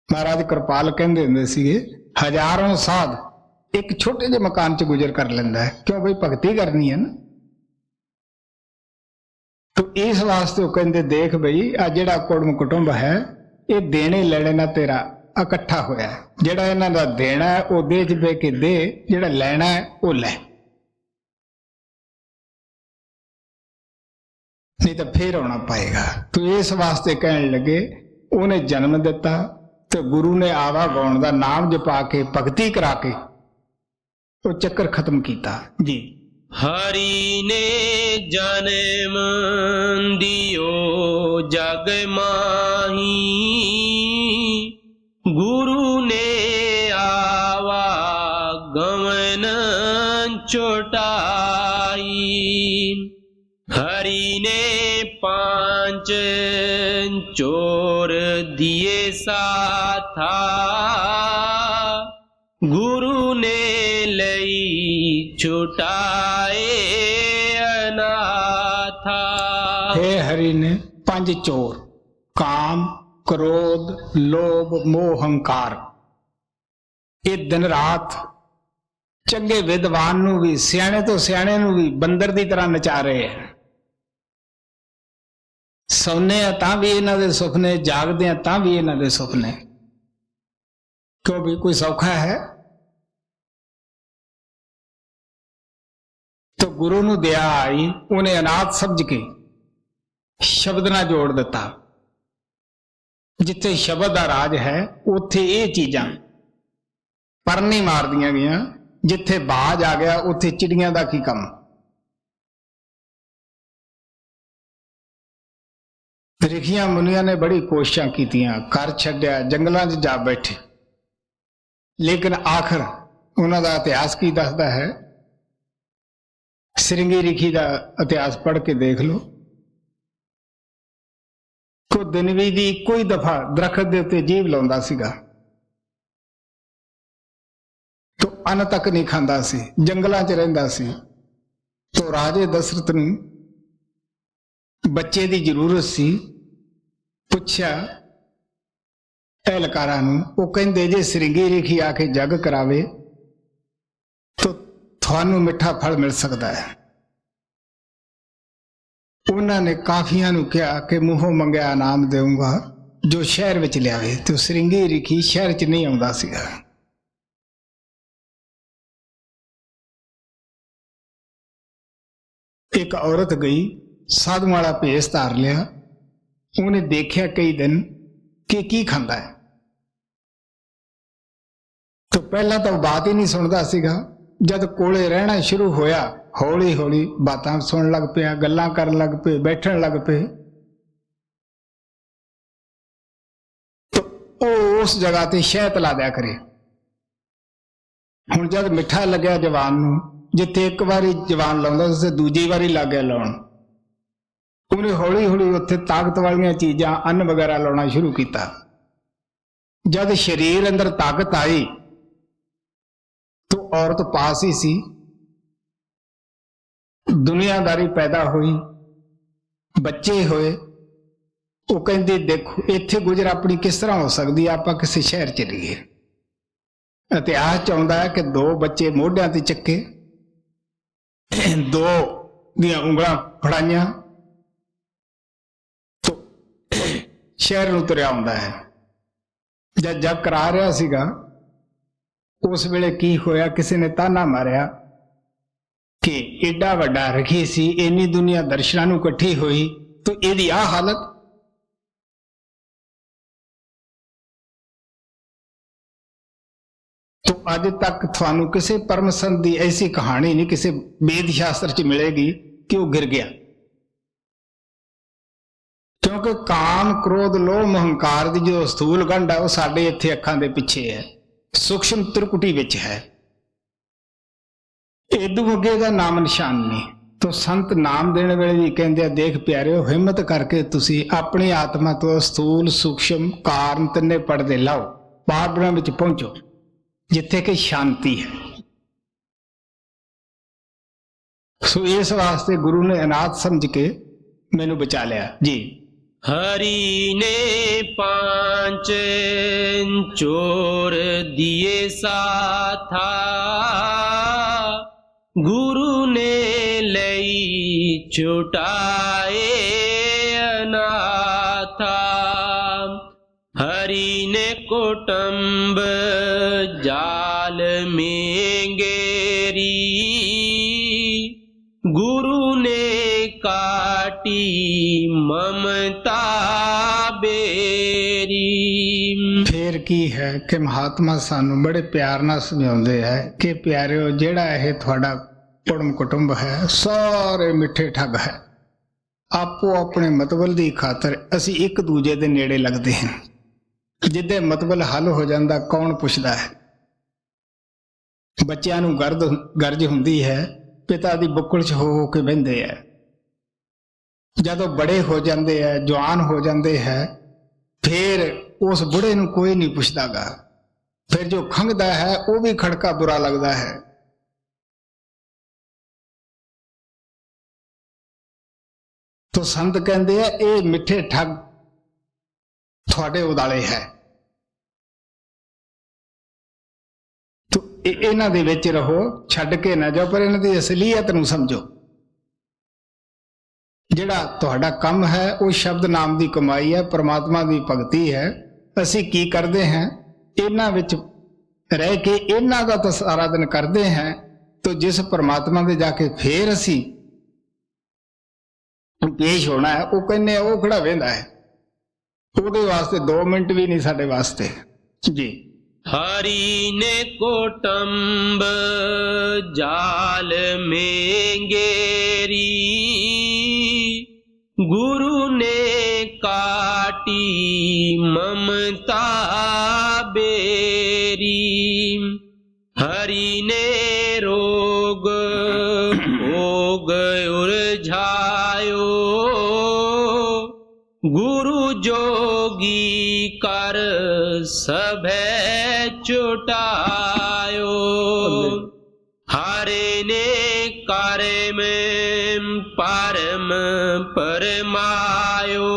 [SPEAKER 1] ਮਹਾਰਾਜ ਕਿਰਪਾਲ ਕਹਿੰਦੇ ਹੁੰਦੇ ਸੀਗੇ, ਹਜ਼ਾਰਾਂ ਸਾਧ ਇੱਕ ਛੋਟੇ ਜਿਹੇ ਮਕਾਨ 'ਚ ਗੁਜ਼ਰ ਕਰ ਲੈਂਦਾ ਹੈ। ਕਿਉਂ ਬਈ, ਭਗਤੀ ਕਰਨੀ ਹੈ ਨਾ। ਤੋ ਇਸ ਵਾਸਤੇ ਉਹ ਕਹਿੰਦੇ ਦੇਖ ਬਈ, ਆ ਜਿਹੜਾ ਕੁਟੁੰਬ ਹੈ ਇਹ ਦੇਣੇ ਲੈਣੇ ਨਾਲ ਤੇਰਾ ਇਕੱਠਾ ਹੋਇਆ। ਜਿਹੜਾ ਇਹਨਾਂ ਦਾ ਦੇਣਾ ਹੈ ਉਹ ਦੇ 'ਚ ਬਹਿ ਕੇ ਦੇ, ਜਿਹੜਾ ਲੈਣਾ ਹੈ ਉਹ ਲੈ, ਨਹੀਂ ਤਾਂ ਫੇਰ ਆਉਣਾ ਪਏਗਾ। ਤੋ ਇਸ ਵਾਸਤੇ ਕਹਿਣ ਲੱਗੇ ਉਹਨੇ ਜਨਮ ਦਿੱਤਾ ਤੇ ਗੁਰੂ ਨੇ ਆਵਾ ਗਾਉਣ ਦਾ ਨਾਮ ਜਪਾ ਕੇ ਭਗਤੀ ਕਰਾ ਕੇ ਉਹ ਚੱਕਰ ਖਤਮ ਕੀਤਾ ਜੀ।
[SPEAKER 3] ਹਰੀ ਨੇ ਜਨਮ ਦਿਓ ਜਗ ਮਾਹੀ, ਗੁਰੂ ਨੇ ਆਵਾ ਗਵਨ ਛੁਟਾਈ। ਹਰੀ ਨੇ ਪਾਂਚ ਚੋਰ ਦਿਏ ਸਾਥਾ, ਗੁਰੂ ਨੇ ਲਈ ਛੁਟਾਏ ਅਨਾਥਾ।
[SPEAKER 1] हे हरि ने पंज चोर काम क्रोध लोभ मोह हंकार, ਇਹ ਦਿਨ ਰਾਤ ਚੰਗੇ ਵਿਦਵਾਨ ਨੂੰ ਵੀ ਸਿਆਣੇ ਤੋਂ ਸਿਆਣੇ ਨੂੰ ਵੀ ਬੰਦਰ ਦੀ ਤਰ੍ਹਾਂ ਨਚਾ ਰਹੇ ਹੈ। ਸੌਂਦੇ ਆ ਤਾਂ ਵੀ ਇਹਨਾਂ ਦੇ ਸੁਪਨੇ, ਜਾਗਦੇ ਆ ਤਾਂ ਵੀ ਇਹਨਾਂ ਦੇ ਸੁਪਨੇ। ਕਿਉਂ ਵੀ ਕੋਈ ਸੌਖਾ ਹੈ? तो गुरु ਨੂੰ दया आई, ਉਹਨੇ ਅਨਾਥ ਸਮਝ ਕੇ ਸ਼ਬਦ ਨਾਲ ਜੋੜ ਦਿੱਤਾ। ਜਿੱਥੇ ਸ਼ਬਦ ਦਾ ਰਾਜ ਹੈ ਉੱਥੇ ਇਹ ਚੀਜ਼ਾਂ ਪਰ ਨਹੀਂ ਮਾਰਦੀਆਂ ਗਈਆਂ। ਜਿੱਥੇ ਬਾਜ ਆ ਗਿਆ ਉੱਥੇ ਚਿੜੀਆਂ ਦਾ ਕੀ ਕੰਮ। ਰਿਖੀਆਂ ਮੁਨੀਆਂ ਨੇ ਬੜੀ ਕੋਸ਼ਿਸ਼ਾਂ ਕੀਤੀਆਂ, ਘਰ ਛੱਡਿਆ, ਜੰਗਲਾਂ 'ਚ ਜਾ ਬੈਠੇ, ਲੇਕਿਨ ਆਖਰ ਉਹਨਾਂ ਦਾ ਇਤਿਹਾਸ ਕੀ ਦੱਸਦਾ ਹੈ? ਸ੍ਰਿੰਗੀ ਰਿਖੀ ਦਾ ਇਤਿਹਾਸ ਪੜ੍ਹ ਕੇ ਦੇਖ ਲਓ। ਕੋ ਦਿਨਵੀ ਦੀ ਕੋਈ ਦਫਾ ਦਰਖਤ ਦੇ ਉੱਤੇ ਜੀਭ ਲਾਉਂਦਾ ਸੀਗਾ, ਤੋ ਅੰਨ ਤੱਕ ਨਹੀਂ ਖਾਂਦਾ ਸੀ, ਜੰਗਲਾਂ 'ਚ ਰਹਿੰਦਾ ਸੀ। ਤੋ ਰਾਜੇ ਦਸ਼ਰਥ ਨੂੰ ਬੱਚੇ ਦੀ ਜ਼ਰੂਰਤ ਸੀ। ਪੁੱਛਿਆ ਅਹਿਲਕਾਰਾਂ ਨੂੰ, ਉਹ ਕਹਿੰਦੇ ਜੇ ਸ੍ਰਿੰਗੀ ਰਿਖੀ ਆ ਕੇ ਜੱਗ ਕਰਾਵੇ ਤੋ ਤੁਹਾਨੂੰ ਮਿੱਠਾ ਫਲ ਮਿਲ ਸਕਦਾ ਹੈ। ਉਹਨਾਂ ਨੇ ਕਾਫੀਆਂ ਨੂੰ ਕਿਹਾ ਕਿ ਮੂੰਹੋਂ ਮੰਗਿਆ ਇਨਾਮ ਦੇਵਾਂਗਾ ਜੋ ਸ਼ਹਿਰ ਵਿੱਚ ਲਿਆਵੇ। ਤੇ ਸ੍ਰਿੰਗੀ ਰਿਖੀ ਸ਼ਹਿਰ 'ਚ ਨਹੀਂ ਆਉਂਦਾ ਸੀਗਾ। ਇੱਕ ਔਰਤ ਗਈ, ਸਾਧੂ ਵਾਲਾ ਭੇਸ ਧਾਰ ਲਿਆ। ਉਹਨੇ ਦੇਖਿਆ ਕਈ ਦਿਨ ਕਿ ਕੀ ਖਾਂਦਾ ਹੈ। ਤਾਂ ਪਹਿਲਾਂ ਤਾਂ ਉਹ ਬਾਤ ਹੀ ਨਹੀਂ ਸੁਣਦਾ ਸੀਗਾ। ਜਦ ਕੋਲੇ ਰਹਿਣਾ ਸ਼ੁਰੂ ਹੋਇਆ, ਹੌਲੀ ਹੌਲੀ ਬਾਤਾਂ ਸੁਣਨ ਲੱਗ ਪਿਆ, ਗੱਲਾਂ ਕਰਨ ਲੱਗ ਪਏ, ਬੈਠਣ ਲੱਗ ਪਏ। ਤਾਂ ਉਹ ਉਸ ਜਗ੍ਹਾ ਤੇ ਸ਼ਹਿਦ ਲਾ ਦਿਆ ਕਰੇ। ਹੁਣ ਜਦ ਮਿੱਠਾ ਲੱਗਿਆ ਜਵਾਨ ਨੂੰ, ਜਿੱਥੇ ਇੱਕ ਵਾਰੀ ਜਵਾਨ ਲਾਉਂਦਾ ਉਸੇ ਦੂਜੀ ਵਾਰੀ ਲੱਗ ਗਿਆ ਲਾਉਣ। ਉਹਨੇ ਹੌਲੀ ਹੌਲੀ ਉੱਥੇ ਤਾਕਤ ਵਾਲੀਆਂ ਚੀਜ਼ਾਂ, ਅੰਨ ਵਗੈਰਾ ਲਾਉਣਾ ਸ਼ੁਰੂ ਕੀਤਾ। ਜਦ ਸਰੀਰ ਅੰਦਰ ਤਾਕਤ ਆਈ ਤਾਂ ਔਰਤ ਪਾਸ ਹੀ ਸੀ, ਦੁਨੀਆਦਾਰੀ ਪੈਦਾ ਹੋਈ, ਬੱਚੇ ਹੋਏ। ਉਹ ਕਹਿੰਦੇ ਦੇਖੋ ਇੱਥੇ ਗੁਜ਼ਰ ਆਪਣੀ ਕਿਸ ਤਰ੍ਹਾਂ ਹੋ ਸਕਦੀ ਹੈ, ਆਪਾਂ ਕਿਸੇ ਸ਼ਹਿਰ ਚਲੀਏ। ਇਤਿਹਾਸ ਚਾਹੁੰਦਾ ਹੈ ਕਿ 2 ਬੱਚੇ ਮੋਢਿਆਂ ਤੇ ਚੱਕੇ, 2 ਦੀਆਂ ਉਂਗਲਾਂ ਫੜਾਈਆਂ, ਸ਼ਹਿਰ ਨੂੰ ਤੁਰਿਆ ਆਉਂਦਾ ਹੈ। ਜਦ ਜਗ ਕਰਾ ਰਿਹਾ ਸੀਗਾ ਉਸ ਵੇਲੇ ਕੀ ਹੋਇਆ, ਕਿਸੇ ਨੇ ਤਾਨਾ ਮਾਰਿਆ ਕਿ ਏਡਾ ਵੱਡਾ ਰਖੀ ਸੀ, ਇੰਨੀ ਦੁਨੀਆ ਦਰਸ਼ਨਾਂ ਨੂੰ ਇਕੱਠੀ ਹੋਈ ਤਾਂ ਇਹਦੀ ਆਹ ਹਾਲਤ। तो अज तक थानू किसी परम संत की ऐसी कहानी नहीं किसी वेद शास्त्र च मिलेगी कि वह गिर गया, क्योंकि काम क्रोध लोभ अहंकार की जो स्थूल गंढ है वह साडे इत्थे अखां दे पिछे है, सूक्ष्म त्रिकुटी विच है। इदू अगे दा नाम निशान नहीं। तो संत नाम देने वेले भी कहंदे देख प्यारिओ, हिम्मत करके तुसी अपनी आत्मा तो स्थूल सूक्ष्म कारण तिन्ने पड़दे लाओ, पारब्रह्म विच पहुंचो जिथे कि शांति है। सो इस वास्ते गुरु ने अनाथ समझ के मैनू बचा लिया जी।
[SPEAKER 3] हरि ने 5 चोर दिए साथा, गुरु ने लई छुटाए अनाथा। हरि ने कुटुंब जाल में गेरी, गुरु ने काटी ममता बेरी।
[SPEAKER 1] फिर की है कि महात्मा सानू बड़े प्यार नाल समझाउंदे है कि प्यारिओ जेड़ा यह तुहाडा कुटुंब कुटुंब है सारे मिठे ठग है। आपो अपने मतबल की खातर असी एक दूजे दे नेड़े लगते हैं, जिदे मतबल हल हो जाता कौन पुछदा है। बच्चों नूं गरज हुंदी है, पिता दी बुक्कल च हो के बहिंदे है। जदों बड़े हो जाते हैं, जवान हो जाते हैं, फिर उस बुढ़े नूं कोई नहीं पुछदागा। फिर जो खंघदा है वह भी खड़का बुरा लगता है। तो संत कहते हैं ये मिठे ठग थोड़े उदाले है, तो इन्हां दे विच रहो, छड्ड के ना जाओ, पर इन्हां दी असलीयत नूं समझो। जिहड़ा तुहाडा काम है वो शब्द नाम की कमाई है, परमात्मा की भगती है। असी की करते हैं, इन्हां विच रह के इन्हां दा तो सारा दिन करते हैं, तो जिस परमात्मा दे जाके फिर असी पेश होना है वो कहने वो खड़ा वेंदा है, ਉਹਦੇ वास्ते 2 मिनट भी नहीं साडे वास्ते जी।
[SPEAKER 3] हरि ने कुटुंब जाल में गेरी, गुरु ने काटी ममता बेरी। हरि ने रोग भोग उलझायो, गुरु जोगी कर सभे चुटायो। हरे ने कार्य में परम परमायो,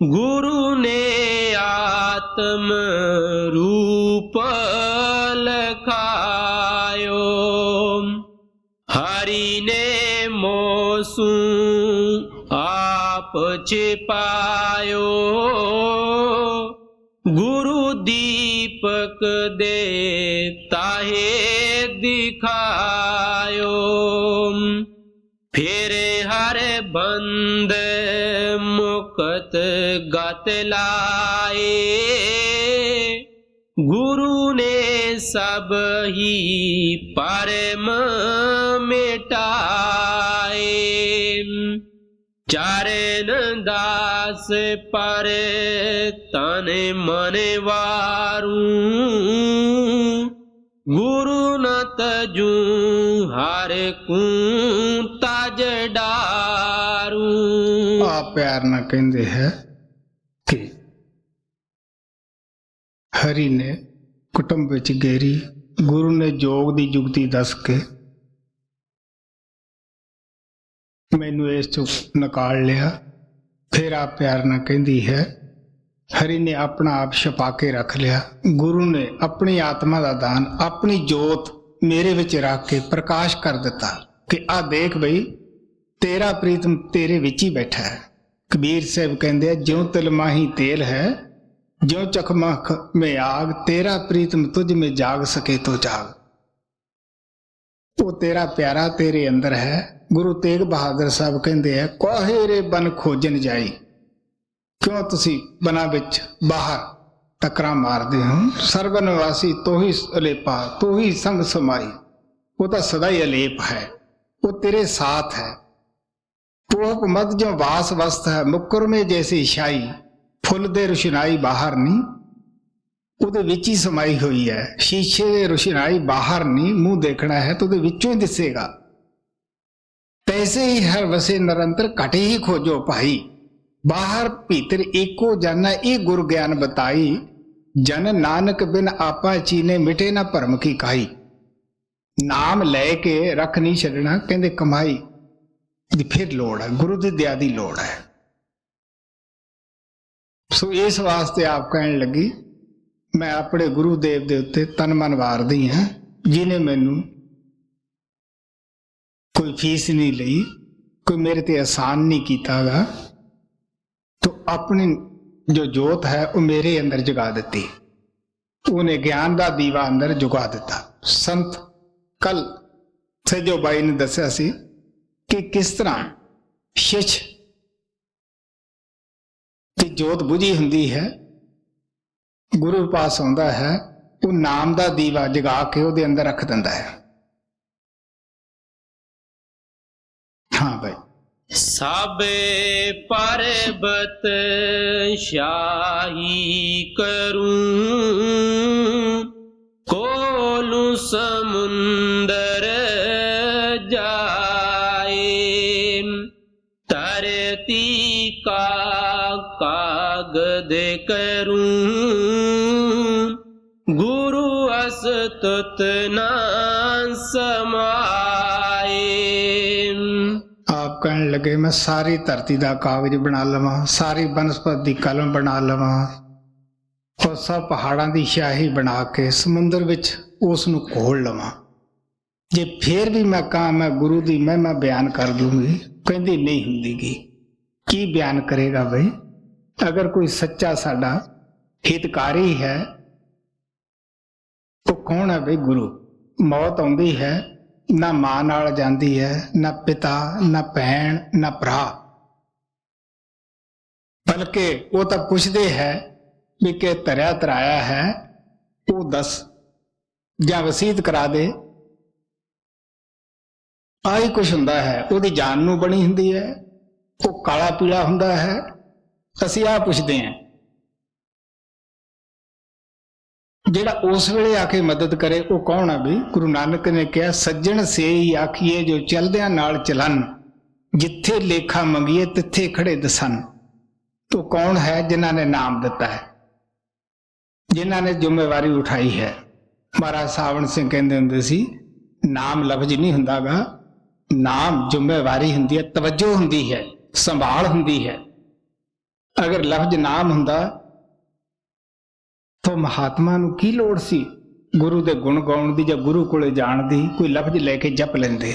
[SPEAKER 3] गुरु ने आत्म रूप लखायो। हरि ने मोसू आप छिपायो, गुरु दीपक दे ताहे दिखायो। फिर हर बंद मुक्त गत लाए, गुरु ने सब ही परम मिटाए। चरण दास पर तन मन वारू, गुरु न तजू हर कू तज डारू।
[SPEAKER 1] आप प्यार ना कहते है कि हरि ने कुटुंब विच गेरी, गुरु ने जोग दी जुगती दस के मैनू इस चों निकाल लिया। फिर आप प्यार ना कहती है हरि ने अपना आप छुपा के रख लिया। गुरु ने अपनी आत्मा का दान, अपनी जोत मेरे विच रख के प्रकाश कर दिता कि आ देख बई तेरा प्रीतम तेरे विच ही बैठा है। कबीर साहब कहते हैं ज्यों तिल माही तेल है, ज्यों चखमख में आग, तेरा प्रीतम तुझ में जाग सके तो जाग। वो तेरा प्यारा तेरे अंदर है। गुरु तेग बहादुर साहब कहते हैं कोहे रे बन खोजन जाई, क्यों तुसी बना विच बाहर टकरा मारते हो। सर्वनिवासी तो ही अलेपा, तो ही संग समाई। वो तो सदा ही अलेप है, वो तेरे साथ है। पोप मत जो वास वस्त है, मुकुर में जैसी शाई, फुल दे रुशनाई बाहर नहीं, ਉਹਦੇ ਵਿੱਚ ਹੀ समाई हुई है। शीशे दे रुशनाई बाहर नहीं, मुंह देखना है तो ਉਹਦੇ ਵਿੱਚੋਂ ही दिसेगा। तैसे ही हर वसे निरंतर घटे ही खोजो भाई, बाहर भीतर एको जाना ये गुर ज्ञान बताई। जन नानक बिन आपा चीने मिटे ना भरम की काई। नाम लैके रख नहीं छड़ना, कहते कमाई दी फिर लोड़ है, गुरु की दया की लोड़ है। सो इस वास्ते आप कहने लगी मैं अपने गुरुदेव दे उत्ते तन मन वारदी हां, जिन्हें मैनू कोई फीस नहीं लई, कोई मेरे ते एहसान नहीं कीतागा, तो अपनी जो जोत है वो मेरे अंदर जगा दी। उन्हें ज्ञान का दीवा अंदर जुगा दिता। संत कल सजो बाई ने दसिया सी कि किस तरह शिश की जोत बुझी हुंदी है, गुरु पास आउंदा है, वो नाम का दीवा जगा के ਉਹਦੇ अंदर रख दिंदा है। हाँ भाई।
[SPEAKER 3] सबे पर्वत शाही करूं, कोलू समुंदर जाए, तरती का कागद करूं, गुरु अस्तुत ना समाए।
[SPEAKER 1] आप कहने लगे मैं सारी धरती का कागज बना लवा, सारी बनस्पत की कलम बना लवा, और सब पहाड़ों की शाही बना के समुद्र विच उसनूं घोल लवा। जे फिर भी मैं कहा मैं गुरु की महिमा बयान कर दूंगी, कहती नहीं हुंदीगी। की बयान करेगा भाई? अगर कोई सच्चा साडा हितकारी है तो कौन है भाई? गुरु। मौत आउंदी है, ना मां नाल जांदी है, ना पिता, ना भैन, ना भरा, बल्कि वो तो पुछदे है भी कि धरिया धराया है वो दस या वसीयत करा दे। आही कुछ हुंदा है। ਉਹਦੀ जान नूं बनी हुंदी है, वो काला पीला हुंदा है। ਅਸੀਂ आ पुछदे हैं ਜਿਹੜਾ उस वेले आके मदद करे वो कौन है भी? गुरु नानक ने कहा सज्जन से ही आखिए जो चलदियां नाल चलन, जिथे लेखा मंगिए तिथे खड़े दसन। तो कौन है जिन्हां ने नाम दिता है, जिन्हां ने जिम्मेवारी उठाई है। महाराज सावण सिंह कहते हुंदे सी नाम लफ्ज नहीं हुंदागा, नाम जिम्मेवारी हुंदी है, तवज्जो हुंदी है, संभाल हुंदी है। अगर लफ्ज नाम हुंदा तो महात्मा नूं की लोड़ सी गुरु दे गुण गाउण दी, जां गुरु कोले जाण दी? कोई लफ्ज लेके जप लेंदे।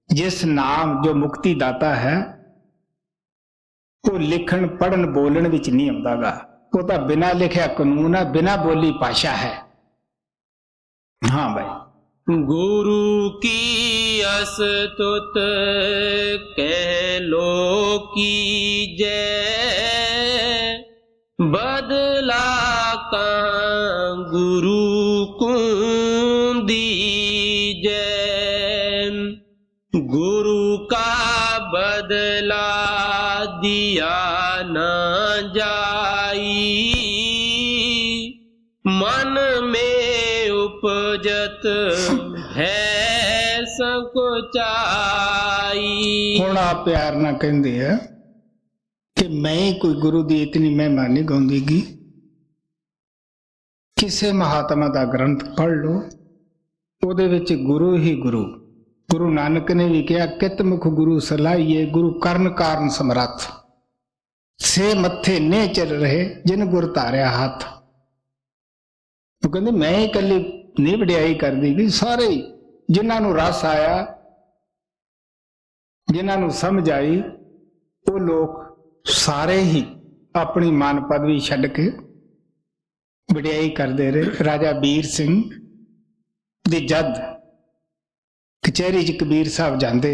[SPEAKER 1] जिस नाम जो मुक्ति दाता है वो लिखण पढ़न बोलण विच नहीं आउंदागा, वो तो बिना लिखिया कानून है, बिना बोली भाषा है। हाँ भाई।
[SPEAKER 3] गुरु की अस्तुत कह लो की जय, बदला का गुरु को दीजै। गुरु का बदला दिया न जाई, मन में उपजत है संकोचाई।
[SPEAKER 1] ਹੁਣ ਆ ਪਿਆਰ ਨਾਲ ਕਹਿੰਦੇ ਆ ਕਿ ਮੈਂ ਹੀ ਕੋਈ ਗੁਰੂ ਦੀ ਇਤਨੀ ਮਹਿਮਾ ਨਹੀਂ ਗਾਉਂਦੀਗੀ। ਕਿਸੇ ਮਹਾਤਮਾ ਦਾ ਗ੍ਰੰਥ ਪੜ੍ਹ ਲਓ, ਉਹਦੇ ਵਿੱਚ ਗੁਰੂ ਹੀ ਗੁਰੂ। ਗੁਰੂ ਨਾਨਕ ਨੇ ਵੀ ਕਿਹਾ ਕਿਤ ਮੁਖ ਗੁਰੂ ਸਲਾਹੀਏ, ਗੁਰੂ ਕਰਨ ਕਾਰਨ ਸਮਰੱਥ, ਸੇ ਮੱਥੇ ਨੇ ਚੱਲ ਰਹੇ ਜਿਨ ਗੁਰ ਧਾਰਿਆ ਹੱਥ। ਉਹ ਕਹਿੰਦੇ ਮੈਂ ਹੀ ਇਕੱਲੀ ਨਹੀਂ ਵਡਿਆਈ ਕਰਦੀ ਗਈ, ਸਾਰੇ ਹੀ ਜਿਨ੍ਹਾਂ ਨੂੰ ਰਸ ਆਇਆ, ਜਿਨ੍ਹਾਂ ਨੂੰ ਸਮਝ ਆਈ, ਉਹ ਲੋਕ ਸਾਰੇ ਹੀ ਆਪਣੀ ਮਾਨ ਪਦਵੀ ਛੱਡ ਕੇ ਵਡਿਆਈ ਕਰਦੇ ਰਹੇ। ਰਾਜਾ ਵੀਰ ਸਿੰਘ ਦੇ ਜਦ ਕਚਹਿਰੀ 'ਚ ਕਬੀਰ ਸਾਹਿਬ ਜਾਂਦੇ,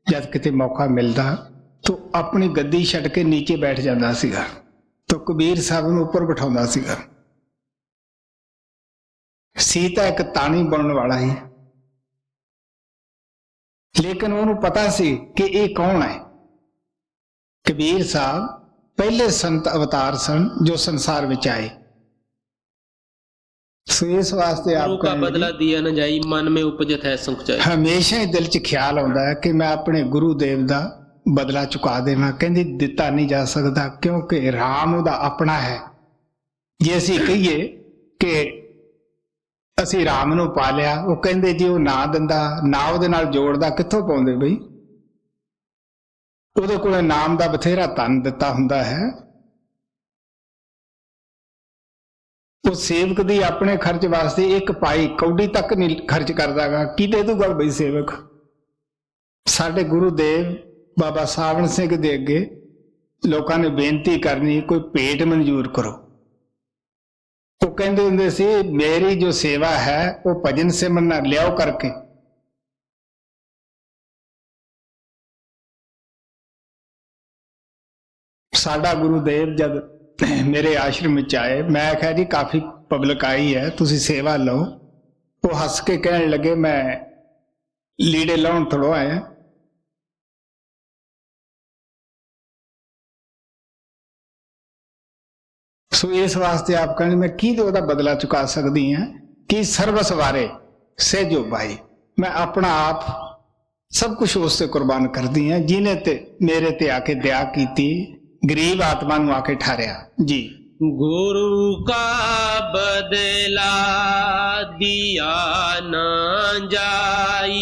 [SPEAKER 1] ਜਦ ਕਿਤੇ ਮੌਕਾ ਮਿਲਦਾ ਤਾਂ ਆਪਣੀ ਗੱਦੀ ਛੱਡ ਕੇ ਨੀਚੇ ਬੈਠ ਜਾਂਦਾ ਸੀਗਾ, ਤਾਂ ਕਬੀਰ ਸਾਹਿਬ ਨੂੰ ਉੱਪਰ ਬਿਠਾਉਂਦਾ ਸੀਗਾ। ਸੀਤਾ ਇੱਕ ਤਾਣੀ ਬਣਨ ਵਾਲਾ ਹੀ, ਲੇਕਿਨ ਉਹਨੂੰ ਪਤਾ ਸੀ ਕਿ ਇਹ ਕੌਣ ਹੈ। ਕਬੀਰ ਸਾਹਿਬ ਪਹਿਲੇ ਸੰਤ ਅਵਤਾਰ ਸਨ ਜੋ ਸੰਸਾਰ ਵਿੱਚ ਆਏ। ਸੋ ਇਸ ਵਾਸਤੇ
[SPEAKER 3] गुरु का बदला दिया न जाई, मन में उपजत है संकोचाई।
[SPEAKER 1] ਹਮੇਸ਼ਾ ਹੀ ਦਿਲ 'ਚ ਖਿਆਲ ਆਉਂਦਾ ਹੈ ਕਿ ਮੈਂ ਆਪਣੇ ਗੁਰੂ ਦੇਵ ਦਾ ਬਦਲਾ ਚੁਕਾ ਦੇਵਾਂ। ਕਹਿੰਦੀ ਦਿੱਤਾ ਨਹੀਂ ਜਾ ਸਕਦਾ, ਕਿਉਂਕਿ ਰਾਮ ਉਹਦਾ ਆਪਣਾ ਹੈ। ਜੇ ਅਸੀਂ ਕਹੀਏ ਕਿ ਅਸੀਂ ਰਾਮ ਨੂੰ ਪਾ ਲਿਆ, ਉਹ ਕਹਿੰਦੇ ਜੀ ਉਹ ਨਾ ਦਿੰਦਾ, ਨਾ ਉਹਦੇ ਨਾਲ ਜੋੜਦਾ, ਕਿੱਥੋਂ ਪਾਉਂਦੇ ਬਈ? ਉਹਦੇ ਕੋਲ ਨਾਮ ਦਾ ਬਥੇਰਾ ਧਨ ਦਿੱਤਾ ਹੁੰਦਾ ਹੈ। ਉਹ ਸੇਵਕ ਦੀ ਆਪਣੇ ਖਰਚ ਵਾਸਤੇ ਇੱਕ ਪਾਈ ਕੌਡੀ ਤੱਕ ਨਹੀਂ ਖਰਚ ਕਰਦਾਗਾ। ਕੀ ਦੇ ਦੂਗਾ ਬਈ ਸੇਵਕ? ਸਾਡੇ ਗੁਰੂ ਦੇਵ ਬਾਬਾ ਸਾਵਣ ਸਿੰਘ ਦੇ ਅੱਗੇ ਲੋਕਾਂ ਨੇ ਬੇਨਤੀ ਕਰਨੀ, ਕੋਈ ਭੇਟ ਮਨਜ਼ੂਰ ਕਰੋ। ਉਹ ਕਹਿੰਦੇ ਹੁੰਦੇ ਸੀ ਮੇਰੀ ਜੋ ਸੇਵਾ ਹੈ ਉਹ ਭਜਨ ਸਿਮਰਨ ਨਾਲ ਲਿਆਓ ਕਰਕੇ। ਸਾਡਾ ਗੁਰੂਦੇਵ ਜਦ ਮੇਰੇ ਆਸ਼ਰਮ ਵਿੱਚ ਆਏ, ਮੈਂ ਆਖਿਆ ਜੀ ਕਾਫੀ ਪਬਲਿਕ ਆਈ ਹੈ, ਤੁਸੀਂ ਸੇਵਾ ਲਓ। ਉਹ ਹੱਸ ਕੇ ਕਹਿਣ ਲੱਗੇ ਮੈਂ ਲੀੜੇ ਲਾਉਣ ਥੋੜ੍ਹਾ ਆਇਆ। ਸੋ ਇਸ ਵਾਸਤੇ ਆਪ ਕਹਿੰਦੇ ਮੈਂ ਕੀ ਉਹਦਾ ਬਦਲਾ ਚੁਕਾ ਸਕਦੀ ਹਾਂ ਕਿ ਸਰਵਸ ਵਾਰੇ ਸਹਿਜੋ ਭਾਈ, ਮੈਂ ਆਪਣਾ ਆਪ ਸਭ ਕੁਝ ਉਸ ਤੇ ਕੁਰਬਾਨ ਕਰਦੀ ਹਾਂ ਜਿਹਨੇ ਤੇ ਮੇਰੇ ਤੇ ਆ ਕੇ ਦਇਆ ਕੀਤੀ, ਗਰੀਬ ਆਤਮਾ ਨੂੰ ਆ ਕੇ ਠਾਰਿਆ ਜੀ।
[SPEAKER 3] गुरु का बदला दिया न जाई,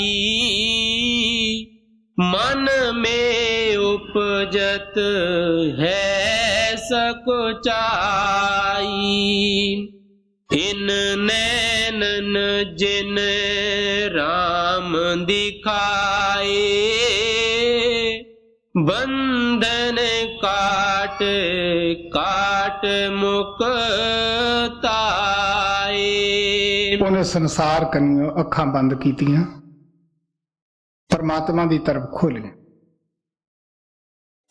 [SPEAKER 3] मन में उपजत है सकुचाई। इन नैनन जिन राम दिखाए, बंधन काट काट मुक्ताए।
[SPEAKER 1] ਉਹਨੇ ਸੰਸਾਰ ਕੰਨਿਓ ਅੱਖਾਂ ਬੰਦ ਕੀਤੀਆਂ, ਪਰਮਾਤਮਾ ਦੀ ਤਰਫ ਖੋਲੀਆਂ।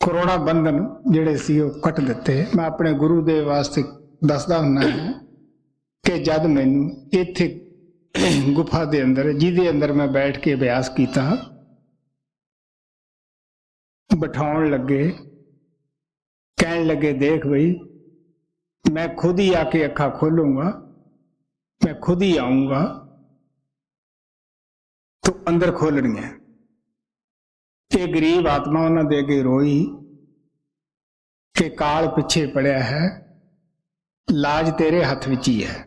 [SPEAKER 1] ਕਰੋੜਾਂ ਬੰਧਨ ਜਿਹੜੇ ਸੀ ਉਹ ਕੱਟ ਦਿੱਤੇ। ਮੈਂ ਆਪਣੇ ਗੁਰੂ ਦੇ ਵਾਸਤੇ ਦੱਸਦਾ ਹੁੰਦਾ ਹਾਂ ਕਿ ਜਦ ਮੈਨੂੰ ਇੱਥੇ ਗੁਫਾ ਦੇ ਅੰਦਰ, ਜਿਹਦੇ ਅੰਦਰ ਮੈਂ ਬੈਠ ਕੇ ਅਭਿਆਸ ਕੀਤਾ, ਬਿਠਾਉਣ ਲੱਗੇ, ਕਹਿਣ ਲੱਗੇ ਦੇਖ ਬਈ मैं खुद ही आके अखा खोलूंगा, मैं खुद ही आऊंगा तो अंदर खोलनी है। ये गरीब आत्मा उन्होंने दे के रोई कि काल पिछे पड़िया है, लाज तेरे हथ विच ही है।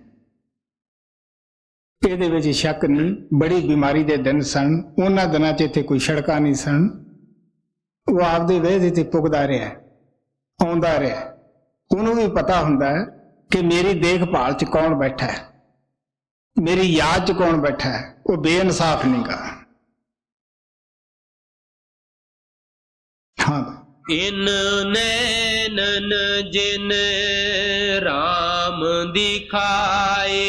[SPEAKER 1] ਇਹਦੇ ਵਿੱਚ ਸ਼ੱਕ ਨਹੀਂ, बड़ी बीमारी ਦੇ दिन सन, ਉਹਨਾਂ ਦਿਨਾਂ 'ਚ ਇੱਥੇ ਕੋਈ ਸੜਕਾਂ नहीं सन। ਉਹ ਆਪਦੇ ਵੇਹਦੇ ਤੇ ਪੁੱਗਦਾ ਰਿਹਾ, ਆਉਂਦਾ ਰਿਹਾ। ਉਹਨੂੰ ਵੀ ਪਤਾ ਹੁੰਦਾ ਹੈ ਕਿ ਮੇਰੀ ਦੇਖਭਾਲ 'ਚ ਕੌਣ ਬੈਠਾ ਹੈ, ਮੇਰੀ ਯਾਦ 'ਚ ਕੌਣ ਬੈਠਾ ਹੈ। ਉਹ ਬੇਇਨਸਾਫ ਨਹੀਂ ਗਾ। ਹਾਂ,
[SPEAKER 3] इन नैनन जिन राम दिखाए,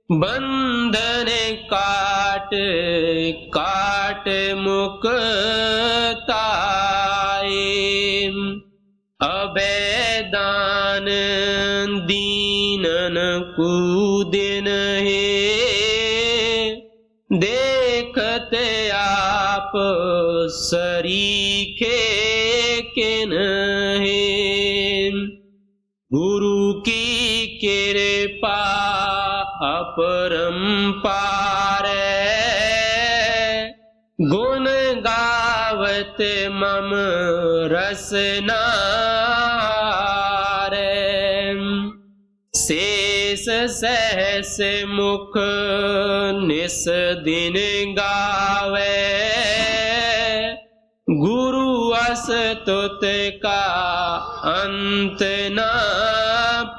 [SPEAKER 3] बंधन काट काट मुक्ताए। अबैदान दीनन कूदिन है, देखत आप सरीखे किन है। गुरु की कृपा अपरंपार गुण गावत मम रसनार शेष सहस मुख निस दिन गावे गुरु अस्तुत का अंत न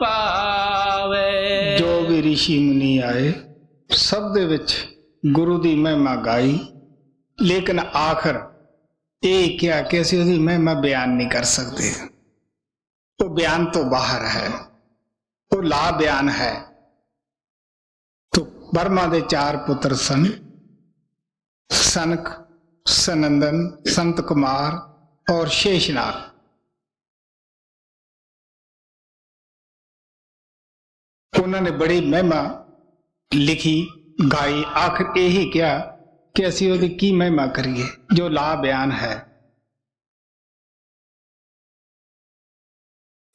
[SPEAKER 3] पावे।
[SPEAKER 1] ਜੋ ਵੀ ਰਿਸ਼ੀ ਮੁਨੀ ਆਏ ਸਭ ਦੇ ਵਿੱਚ ਗੁਰੂ ਦੀ ਮਹਿਮਾ ਗਾਈ, ਲੇਕਿਨ ਆਖਰ ਇਹ ਕਿਹਾ ਕਿ ਅਸੀਂ ਉਹਦੀ ਮਹਿਮਾ ਬਿਆਨ ਨਹੀਂ ਕਰ ਸਕਦੇ, ਉਹ ਬਿਆਨ ਤੋਂ ਬਾਹਰ ਹੈ, ਉਹ ਲਾ ਬਿਆਨ ਹੈ। तो बर्मा ਦੇ 4 ਪੁੱਤਰ ਸਨ, सनक, सनंदन, संत कुमार और शेषनाग। उन्होंने बड़ी महिमा लिखी गाई, आखिर यही किया कि असी ਉਹਦੀ की महिमा करिए, जो ला बयान है।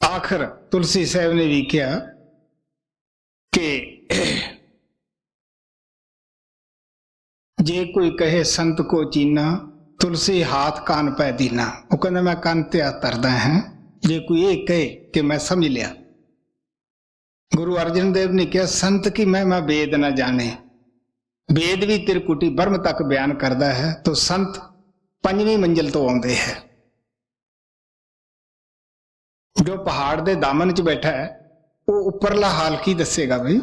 [SPEAKER 1] आखिर तुलसी साहब ने भी किया कि जे कोई कहे संत को चीना तुलसी हाथ कान पै दीना, वो कहना मैं कान ते हाथ धरदा है जे कोई ये कहे कि मैं समझ लिया। गुरु अर्जन देव ने कहा संत की महिमा वेद न जाने, वेद भी त्रिकुटी ब्रह्म तक बयान करता है, तो संत 5वीं मंजिल तो आउंदे है। जो पहाड़ दे दामन च बैठा है वो उपरला हाल की दसेगा भाई,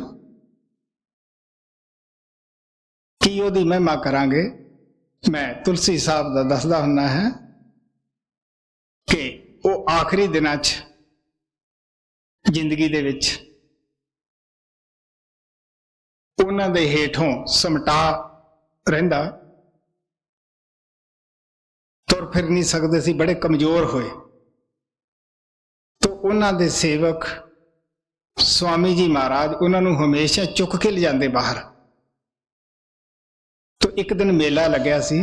[SPEAKER 1] की ओदी महिमा करांगे। मैं तुलसी साहब दा दसदा हुंदा है कि वो आखिरी दिनां च जिंदगी दे विच उन्हां दे हेठों समटा रहिंदा, तुर फिर नहीं सकदे सी, बड़े कमजोर होए। तो उन्हां दे सेवक स्वामी जी महाराज उन्हां नूं हमेशा चुक के ले जांदे बाहर। तो एक दिन मेला लग्या सी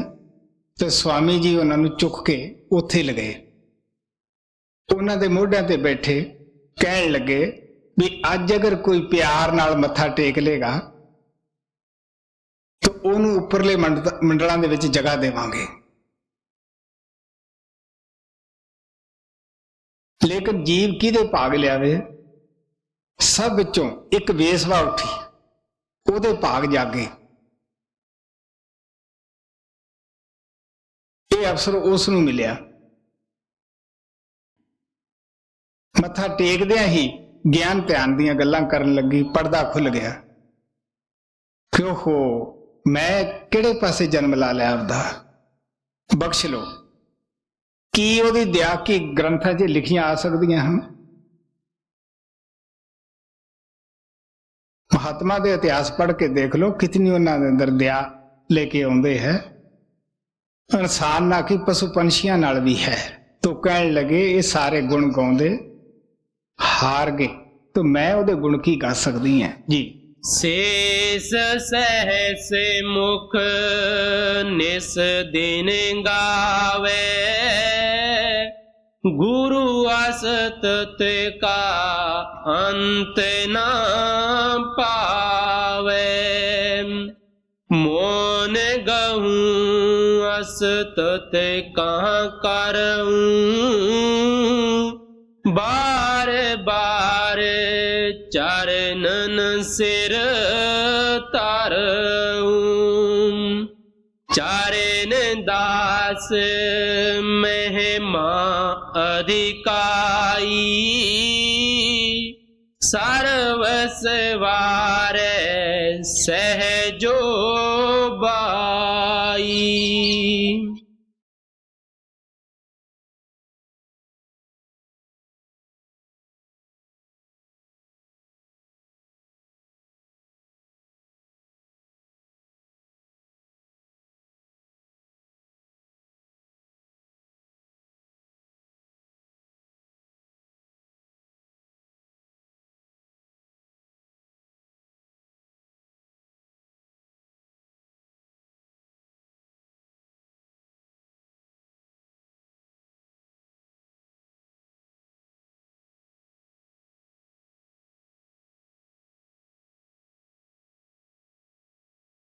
[SPEAKER 1] तो स्वामी जी उन्होंने चुक के उत्थे लगे, उन्होंने दे मोढियां ते बैठे कहन लगे भी अज अगर कोई प्यार नाल मत्था टेक लेगा तो उन्होंने उपरले मंडलां दे विच जगह देवांगे। लेकिन जीव किहदे भाग लियावे, सब विचों एक वेसवा उठी, उहदे भाग जागे। अवसर उस नूं मिलिया, मत्था टेकदियां ही ज्ञान ध्यान दीयां गल्लां करन लगी, पर्दा खुल गया कि ओहो मैं किहड़े पासे जन्म ला लिया आपदा, बख्श लो। की ओहदी दया की ग्रंथां 'च लिखियां आ सकदियां हन। महात्मा दे इतिहास पढ़ के देख लो कितनी उन्हां दे अंदर दया लेके आउंदे है। इंसान ना कि पशु पंछियां नाल भी है। तो कहन लगे ये सारे गुण गाउंदे हार गए, तो मैं उहदे गुण की गा सकदी हैं जी।
[SPEAKER 3] शेष सहस मुख निस दिन गावे गुरु असतत का अंत न पावे। मोन गहूं असतत कहाँ करऊं बार बार चरणन सिर तारूं। चरण दास महिमा अधिकाई सर्वसवार सहजो बाई।